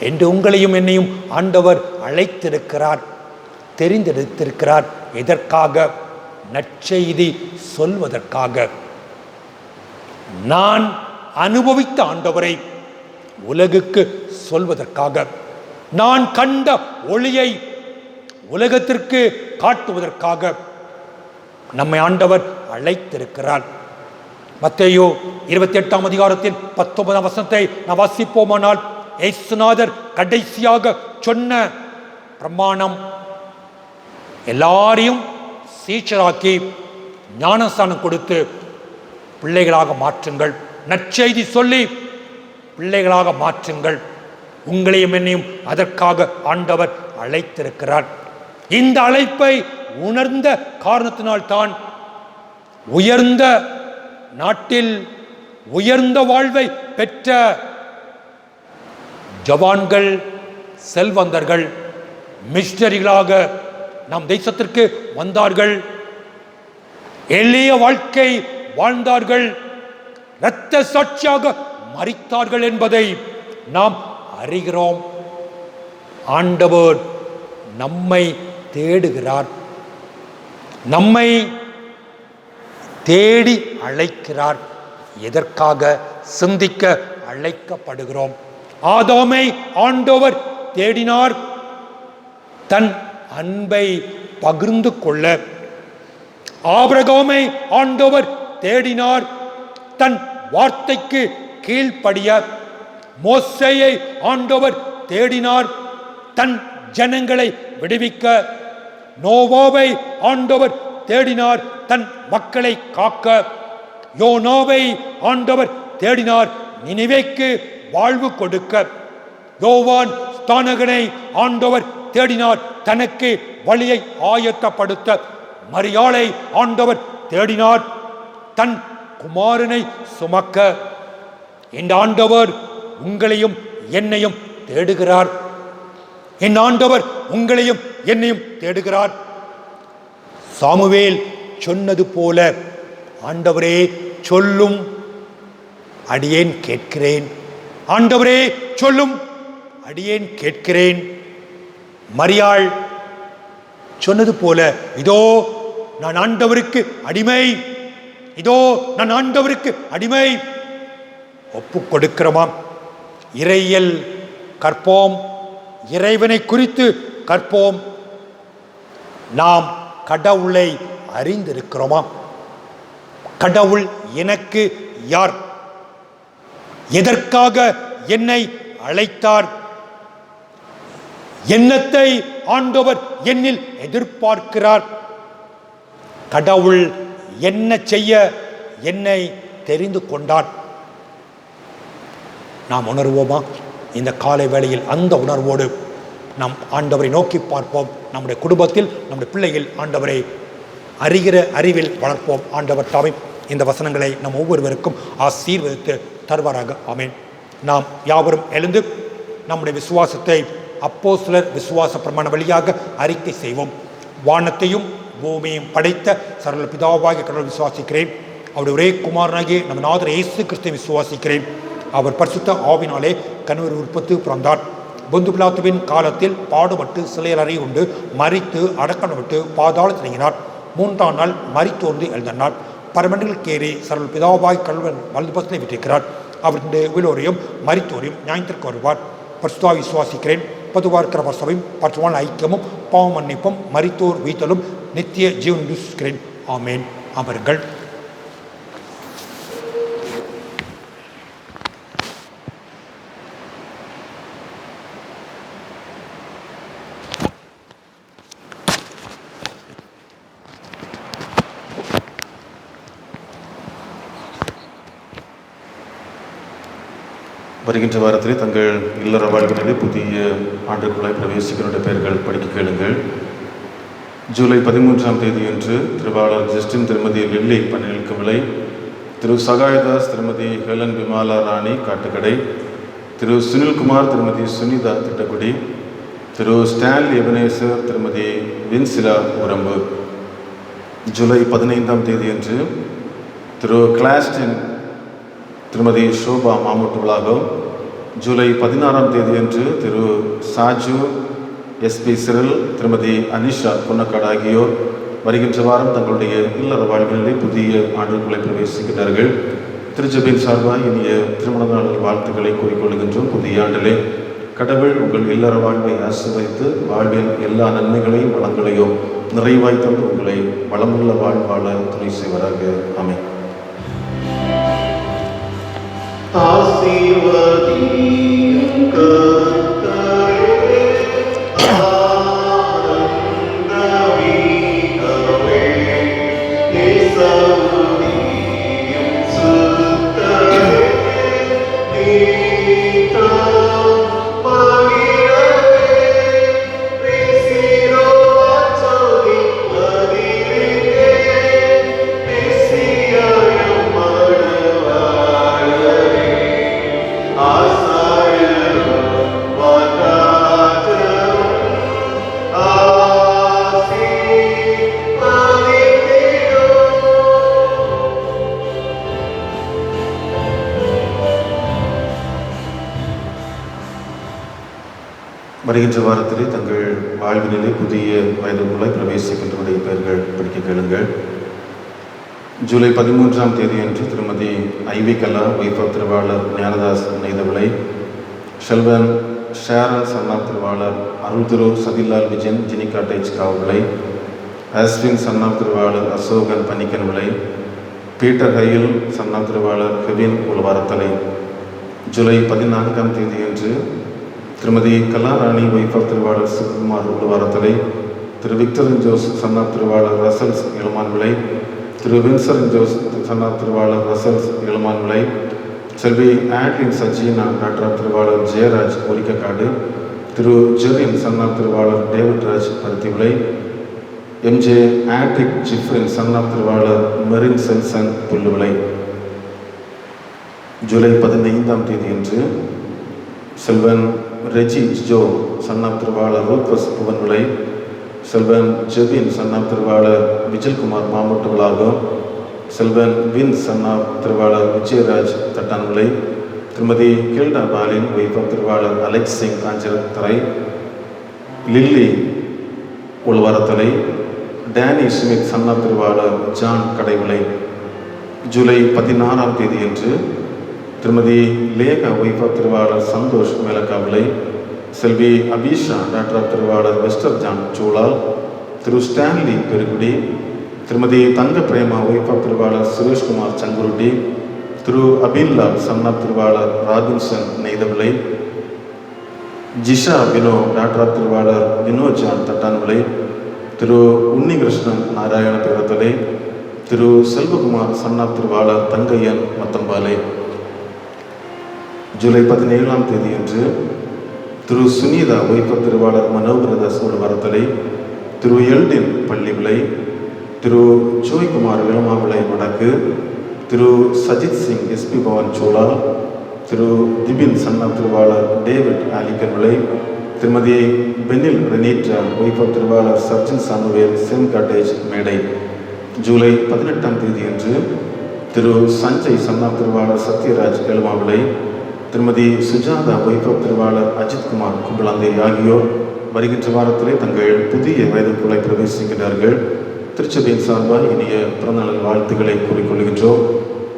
என்று உங்களையும் என்னையும் ஆண்டவர் அழைத்திருக்கிறார், தெரிந்தெடுத்திருக்கிறார். எதற்காக? நற்செய்தி சொல்வதற்காக. நான் அனுபவித்த ஆண்டவரை உலகுக்கு சொல்வதற்காக, நான் கண்ட ஒளியை உலகத்திற்கு காட்டுவதற்காக நம்மை ஆண்டவர் அழைத்திருக்கிறார். மத்தேயு 28ஆம் அதிகாரத்தின் 19ஆம் வசனத்தை நாம் வாசிப்போமானால், இயேசுநாதர் கடைசியாக சொன்ன பிரமாணம், எல்லாரையும் சீஷராக்கி ஞானஸ்நானம் கொடுத்து பிள்ளைகளாக மாற்றுங்கள், நற்செய்தி சொல்லி பிள்ளைகளாக மாற்றுங்கள். உங்களையும் என்னையும் அதற்காக ஆண்டவர் அழைத்திருக்கிறார். இந்த அழைப்பை உணர்ந்த காரணத்தினால்தான் உயர்ந்த நாட்டில் உயர்ந்த வாழ்வை பெற்ற ஜவான்கள், செல்வந்தர்கள் மிஷனரிகளாக நம் தேசத்திற்கு வந்தார்கள், எளிய வாழ்க்கை வாழ்ந்தார்கள், இரத்த சாட்சியாக மரித்தார்கள் என்பதை நாம் அறிகிறோம். ஆண்டவர் நம்மை தேடுகிறார், நம்மை தேடி அழைக்கிறார். எதற்காக? சிந்திக்க அழைக்கப்படுகிறோம். ஆதாமை ஆண்டவர் தேடினார் தன் அன்பை பகிர்ந்து கொள்ள. ஆபிரகாமை ஆண்டவர் தேடினார் தன் வார்த்தைக்கு கீழ்ப்படிய. மோசேயை ஆண்டவர் தேடினார் தன் ஜனங்களை விடுவிக்க. நோவாவை ஆண்டவர் தேடினார் தன் மக்களை காக்க. யோனாவை ஆண்டவர் தேடினார் நினிவேக்கு வாழ்வு கொடுக்க. யோவான் ஸ்நானகனை ஆண்டவர் தேடினார் தனக்கு வழியை ஆயத்தப்படுத்த. மரியாளை ஆண்டவர் தேடினார் தன் குமாரனை சுமக்க. இந்த ஆண்டவர் உங்களையும் என்னையும் தேடுகிறார். என் ஆண்டவர் உங்களையும் என்னையும் தேடுகிறார். சாமுவேல் சொன்னது போல, ஆண்டவரே சொல்லும், அடியேன் கேட்கிறேன். ஆண்டவரே சொல்லும், அடியேன் கேட்கிறேன். மரியாள் சொன்னது போல, இதோ நான் ஆண்டவருக்கு அடிமை, இதோ நான் ஆண்டவருக்கு அடிமை. ஒப்பு கொடுக்கிறோமாம். இறையியல் கற்போம், இறைவனை குறித்து கற்போம். நாம் கடவுளை அறிந்திருக்கிறோமா? கடவுள் எனக்கு யார்? எதற்காக என்னை அழைத்தார்? என்னத்தை ஆண்டவர் என்னில் எதிர்பார்க்கிறார்? கடவுள் என்ன செய்ய என்னை தெரிந்து கொண்டார்? நாம் உணர்வோமா? இந்த காலை வேளையில் அந்த உணர்வோடு நாம் ஆண்டவரை நோக்கி பார்ப்போம். நம்முடைய குடும்பத்தில், நம்முடைய பிள்ளைகள் ஆண்டவரை அறிகிற அறிவில் வளர்ப்போம். ஆண்டவர் தாமே இந்த வசனங்களை நம் ஒவ்வொருவருக்கும் ஆசீர்வதித்து தருவாராக. ஆமென். நாம் யாவரும் எழுந்து நம்முடைய விசுவாசத்தை அப்போஸ்தலர் விசுவாச பிரமாண வழியாக அறிக்கை செய்வோம். வானத்தையும் பூமியையும் படைத்த சரள பிதாவாகிய கடவுளை விசுவாசிக்கிறேன். அவருடைய ஒரே குமாரனாகிய நம்ம நாதர் இயேசு கிறிஸ்துவை விசுவாசிக்கிறேன். அவர் பரிசுத்த ஆவினாலே கன்னிமரி உற்பத்தி பிறந்தார். பொந்து பிலாத்துவின் காலத்தில் பாடுபட்டு சிலையில் அறை உண்டு மரித்து அடக்கணப்பட்டு பாதாளத்தில் இறங்கினார். 3ஆம் நாள் மரித்தோர்ந்து எழுதினார். பரமண்டலுக்கு ஏறி சரள பிதாவாய் கடவுள் வலது பக்கத்தில் விட்டிருக்கிறார். அவருடைய உயிரோரையும் மரித்தோரையும் நியாயத்திற்கு வருவார். பரிசுத்தாவை விசுவாசிக்கிறேன். பொதுவாக இருக்கிற வசவையும் பற்றுவான ஐக்கியமும் பாவ மன்னிப்பும் மரித்தோர் வீத்தலும் நித்திய ஜீவன் விசுவாசிக்கிறேன். ஆமேன். அமருங்கள். வருகின்ற வாரத்திலே தங்கள் இல்லற வாழ்க்கையிலே புதிய ஆண்டுக்குள்ளாய் பிரவேசிக்கிறோட பெயர்கள் படிக்க கேளுங்கள். ஜூலை 13ஆம் தேதியன்று திருவாளர் ஜஸ்டின் திருமதி லில்லி பணிகளுக்கு விலை, திரு சகாயதாஸ் திருமதி ஹெலன் விமாலா ராணி காட்டுக்கடை, திரு சுனில்குமார் திருமதி சுனிதா திட்டக்குடி, திரு ஸ்டான்லி எபனேசர் திருமதி வின்சிலா உரம்பு. ஜூலை 15ஆம் தேதியன்று திரு கிளாஸ்டின் திருமதி ஷோபா மாமூட்டு விலாகம். ஜூலை 16ஆம் தேதியன்று திரு சாஜு எஸ்பி சிறில் திருமதி அனிஷா பொன்னக்காடு ஆகியோர் வருகின்ற வாரம் தங்களுடைய இல்லற வாழ்விலே புதிய ஆண்டுகளை பிரவேசிக்கின்றார்கள். திருச்சபையின் சார்பாக இனிய திருமண நாள் வாழ்த்துக்களை கூறிக்கொள்கின்றோம். புதிய ஆண்டிலே கடவுள் உங்கள் இல்லற வாழ்வை ஆசீர்வதித்து வாழ்வில் எல்லா நன்மைகளையும் வளங்களையும் நிறைவாய் தந்து உங்களை வளமுள்ள வாழ்வாழ துணை செய்வராக. ஆமென். வருகின்ற வாரத்திலே தங்கள் வாழ்வினிலே புதிய வயதுக்குள்ளே பிரவேசிக்கின்றவருடைய பெயர்கள் படிக்க கேளுங்கள். ஜூலை 13ஆம் தேதியன்று திருமதி ஐவி கலா வைஃப் ஆஃப் திருவாளர் ஞானதாஸ் நெய்தவிளை, ஷெல்வன் ஷேரன் சன்னாப் திருவாளர் அருள் திரு சதிலால் விஜயன் ஜினிகாட்டேஜ் காவலை, ஆஸ்வின் சன்னாப் திருவாளர் அசோகன் பனிக்கன் விளை, பீட்டர் ஹயில் சன்னாப் திருவாளர் ஹெவின் உலவாரத்தலை. ஜூலை 14ஆம் தேதியன்று திருமதி கலாராணி வைஃப் ஆஃப் திருவாளர் சிவகுமார் உலவாரத்தலை, திரு விக்டர் ஜோஸ் சன்னாப் திருவாளர் ரசல்ஸ் இளமான் விளை, திரு வின்சர் ஜோஸ் சன்னாப் திருவாளர் ரசல்ஸ் இளமான் விளை, செல்வி ஆட்லின் சஜீனா டாக்டர் ஆஃப் திருவாளர் ஜெயராஜ் ஒரிக்கக்காடு, திரு ஜெரின் சன்னாப் திருவாளர் டேவிட் ராஜ் பருத்தி விளை, எம்ஜே ஆட்ரிக் ஜிஃப்ரின் சன்னாப் திருவாளர் மெரின் செல்சன் புல்லு விளை. ஜூலை 15ஆம் தேதியன்று செல்வன் ரெஜி ஜோ சன்னாப் திருவாளர் ரூபஸ் புவன் விளை, செல்வன் ஜெபின் சன்னாப் திருவாளர் விஜயகுமார் மாமூட்டு விலாகம், செல்வன் வின் சன்னாப் திருவாளர் விஜயராஜ் தட்டான் விளை, திருமதி கில்டா பாலின் வைஃப் ஆஃப் திருவாளர் Alex Singh Kanjirathalai, Lily Ulvarathalai, Danny Smith son of திருவாளர் ஜான் கடைவிளை. ஜூலை 16ஆம் தேதியன்று திருமதி லேகா வைஃப் ஆஃப் திருவாளர் சந்தோஷ் மேலக்காவிளை, செல்வி அபிஷா டாக்டர் ஆஃப் திருவாளர் வெஸ்டர் ஜான் சூழால், திரு ஸ்டான்லி பெருகுடி, திருமதி தங்க பிரேமா ஒய்ஃப் ஆஃப் திருவாளர் சுரேஷ்குமார் சங்குருட்டி, திரு அபின்லால் சன் ஆஃப் திருவாளர் Robinson Neythavilai, Jisha Vino daughter of திருவாளர் வினோத் ஜான் தட்டான்விலை, திரு உன்னிகிருஷ்ணன் நாராயண பேரத்தலை, திரு செல்வகுமார் சன் ஆஃப் திருவாளர் தங்கையன் மத்தம்பாலை. ஜூலை 17ஆம் தேதியன்று திரு சுனிதா ஒய்ஃப் ஆஃப் திருவாளர் மனோபிரதாஸ் வரத்தலை, திரு எல்டின் பள்ளி விலை, திரு ஜோய்குமார் விளமாவிளை வடக்கு, திரு சஜித் சிங் எஸ்பி பவன் சோலால், திரு திபின் சன் ஆஃப் திருவாளர் டேவிட் ஆலிக்கன் விலை, திருமதி பெனில் ரெனீட்ரா ஒய்ஃப் ஆஃப் திருவாளர் சர்ஜன் சாமுவேல் செம் காட்டேஜ் மேடை. ஜூலை 18ஆம் தேதியன்று திரு சஞ்சய் சன் ஆஃப் திருவாளர் சத்யராஜ் கேளுமாவிளை, திருமதி சுஜாதா ஒய்ஃப் ஆஃப் திருவாளர் அஜித்குமார் கும்பலாந்தேரி ஆகியோர் வருகின்ற வாரத்திலே தங்கள் புதிய வயதுக்குள்ளே பிரவேசிக்கின்றார்கள். திருச்சபையின் சார்பாக இனிய பிறந்தநாள் வாழ்த்துக்களை கூறிக்கொள்கின்றோம்.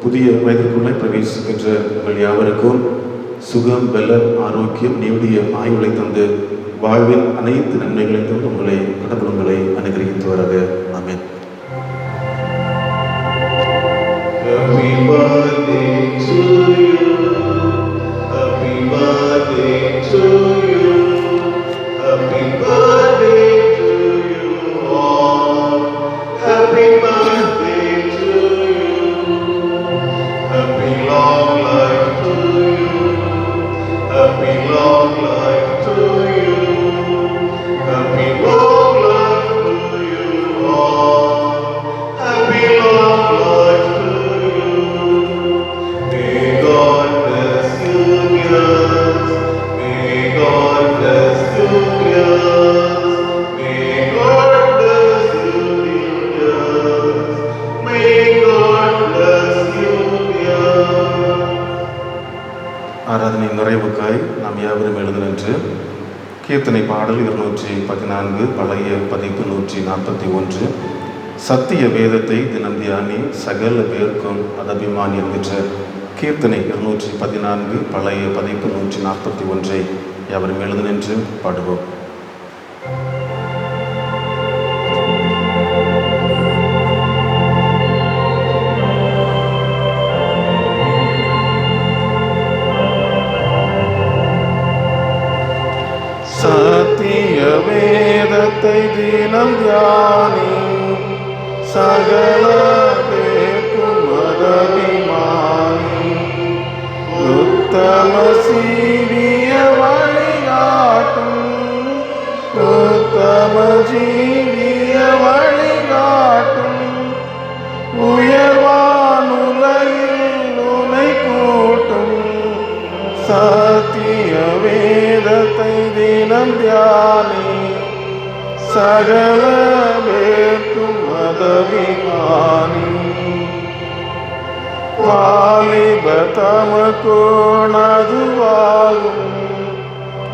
புதிய வயதிற்குள்ளே பிரவேசிக்கின்ற உங்கள் யாவருக்கும் சுகம், பலம், ஆரோக்கியம், நீடிய ஆயுளை தந்து வாழ்வின் அனைத்து நன்மைகளையும் தந்து உங்களை கடவுளங்களை அனுகிரகித்து வரக. ஆமென். Happy birthday to you. Happy birthday to you. Happy birthday to you all. Happy birthday to you. Happy long life to you. Happy long life to you. Happy long life to you all. Happy long life to you. May God bless you, dears. May God bless you, dears. May God bless you, dears. May God bless you, dears. ஆராதனை நிறைவுக்காய் நாம் யாவரும் எழுந்து நின்று கீர்த்தனை பாடல் 214 பழைய பதிப்பு 141 சத்திய வேதத்தை தினம் தியானி சகல பேருக்கும் அதபிமானி என்கின்ற கீர்த்தனை 214 பழைய பதிப்பு 141 யாவரும் எழுந்து நின்று பாடுவோம். சத்திய வேதத்தை தினம் தியானி சகல பேர்க்கும் அதபிமானி உத்தம சீவிய வழிகாட்டும் உத்தம ஜீவிய வழிகாட்டும் உயர்வானுலையில் உனை கூட்டும் சத்திய வேதத்தை தினம் தியானி சகல பேர்க்கும் அதபிமானி வாலிப தமக்குணதுவாகும்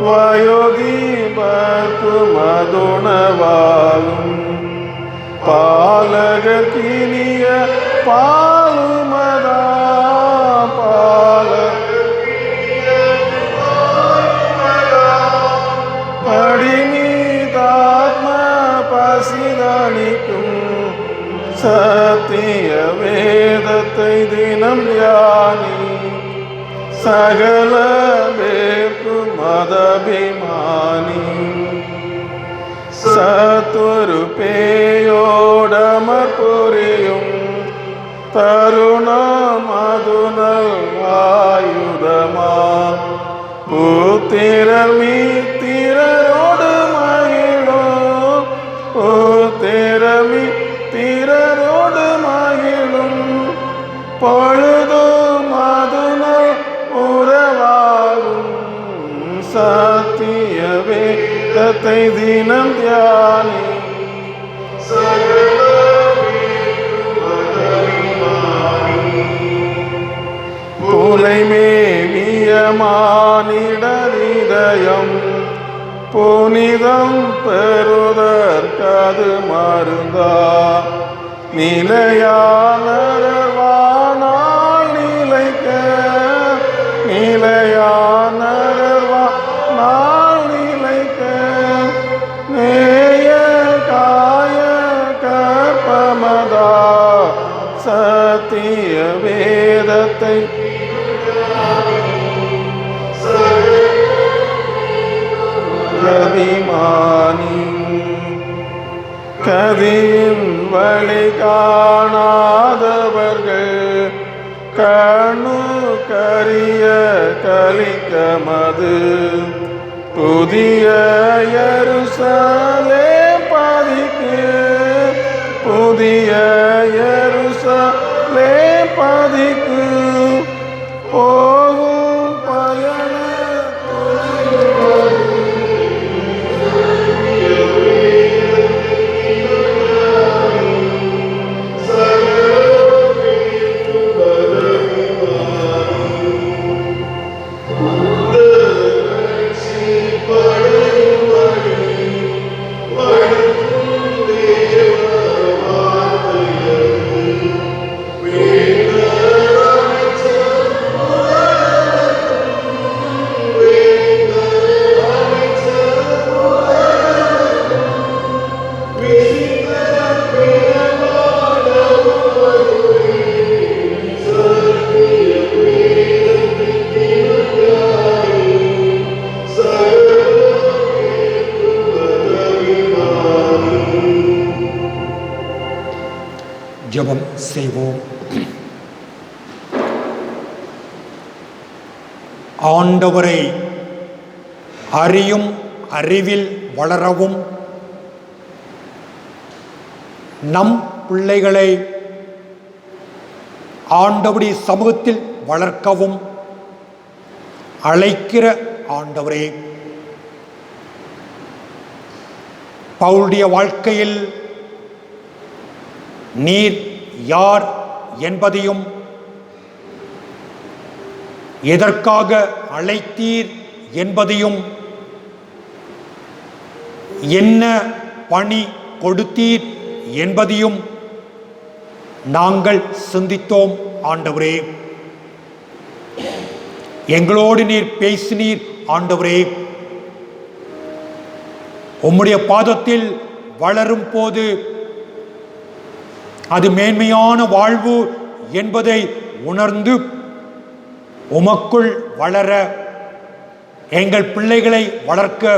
வயோதிபர்க்கு மதுணவாகும் பாலகர்கினிய பாலுமதா படிமீதாத்ம பசிதளிக்கும் சத்திய வேதத்தை தினம் தியானி சகல பேர்க்கும் அதபிமானி சத்துரு பேயோடமர் புரியும் தருணம் அதுநல் ஆயுதமா புத்திரர் மீத்திரரோடு மகிழும் புத்திரர் மீத்திரரோடு மகிழும் பொழுதும் அதுநல் உறவாகும் சத்திய வேதத்தை தினம் தியானி புலை மேவிய மானிடரிதயம் புனிதம் பெறுதற்கது மருந்தா நிலையானர்வானால் நிலைக்க நிலையானர்வானால் புஸ்தகத்தை அபிமானி கதியின் வழி காணாதவர்கள் கண்ணு கரிய கலிக்கமது புதிய எருசலேம் பதிக்கு புதிய எருசலேம் பதிக்கு போகும் பயண ஜெபம் செய்வோம். ஆண்டவரை அறியும் அறிவில் வளரவும் நம் பிள்ளைகளை ஆண்டவருடைய சமூகத்தில் வளர்க்கவும் அழைக்கிற ஆண்டவரே, பவுலுடைய வாழ்க்கையில் நீர் யார் என்பதையும் எதற்காக அழைத்தீர் என்பதையும் என்ன பணி கொடுத்தீர் என்பதையும் நாங்கள் சிந்தித்தோம். ஆண்டவரே, எங்களோடு நீர் பேசினீர். ஆண்டவரே, உம்முடைய பாதத்தில் வளரும் போது அது மேன்மையான வாழ்வு என்பதை உணர்ந்து உமக்குள் வளர எங்கள் பிள்ளைகளை வளர்க்க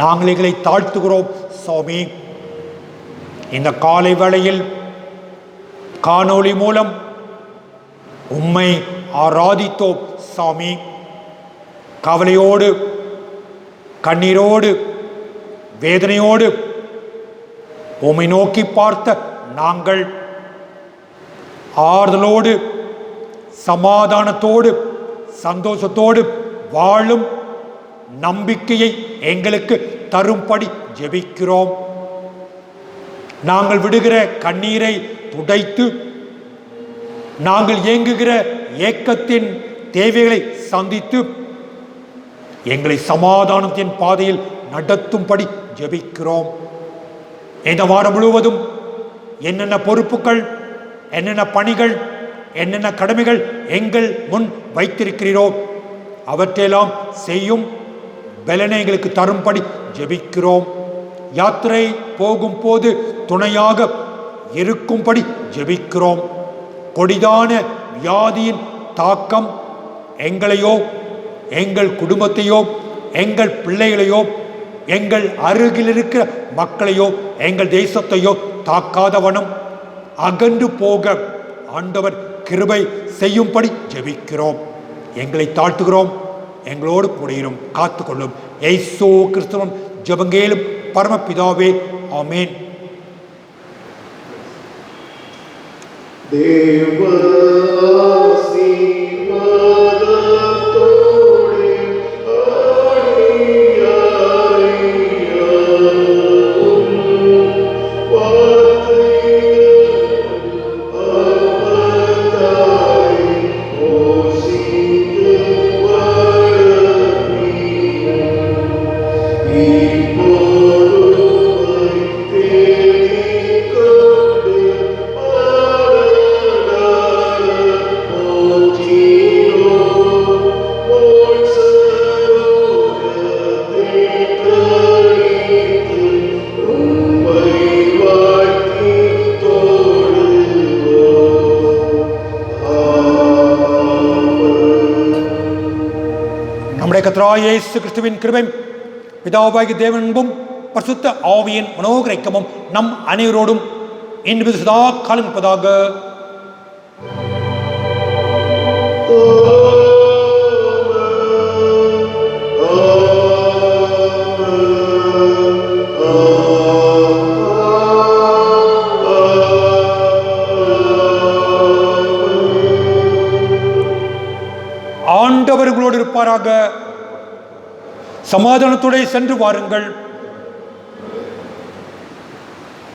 நாங்கள் எங்களை தாழ்த்துகிறோம். சுவாமி, இந்த காலை வேளையில் காணொளி மூலம் உம்மை ஆராதித்தோம். சாமி, கவலையோடு கண்ணீரோடு வேதனையோடு உம்மை நோக்கி பார்த்த நாங்கள் ஆறுதலோடு சமாதானத்தோடு சந்தோஷத்தோடு வாழும் நம்பிக்கையை எங்களுக்கு தரும்படி ஜெபிக்கிறோம். நாங்கள் விடுகிற கண்ணீரை துடைத்து நாங்கள் ஏங்குகிற ஏக்கத்தின் தேவைகளை சந்தித்து எங்களை சமாதானத்தின் பாதையில் நடத்தும்படி ஜெபிக்கிறோம். இந்த வாரம் முழுவதும் என்னென்ன பொறுப்புகள், என்னென்ன பணிகள், என்னென்ன கடமைகள் எங்கள் முன் வைத்திருக்கிறீரோ அவற்றையெல்லாம் செய்யும் பலனை எங்களுக்கு தரும்படி ஜெபிக்கிறோம். யாத்திரை போகும் போது துணையாக இருக்கும்படி ஜெபிக்கிறோம். கொடிதான வியாதியின் தாக்கம் எங்களையோ, எங்கள் குடும்பத்தையோ, எங்கள் பிள்ளைகளையோ, எங்கள் அருகில் இருக்கிற மக்களையோ, எங்கள் தேசத்தையோ தாக்காதவனும் அகன்று போக ஆண்டவர் கிருபை செய்யும்படி ஜெபிக்கிறோம். எங்களை தாழ்த்துகிறோம். எங்களோடு கூடையிலும் காத்துக்கொள்ளும். இயேசு கிறிஸ்துவின் ஜெபங்கேலும் பரமபிதாவே, ஆமேன். நம்முடைய கர்த்தராகிய இயேசு கிறிஸ்துவின் கிருபையும் பிதாவாகிய தேவனின் அன்பும் பரிசுத்த ஆவியின் மனோகிரகமும் நம் அனைவரோடும் இன்று சதா காலம் இருப்பதாக. ஆண்டவர்களோடு இருப்பாராக. சமாதானத்தோடு சென்று வாருங்கள்.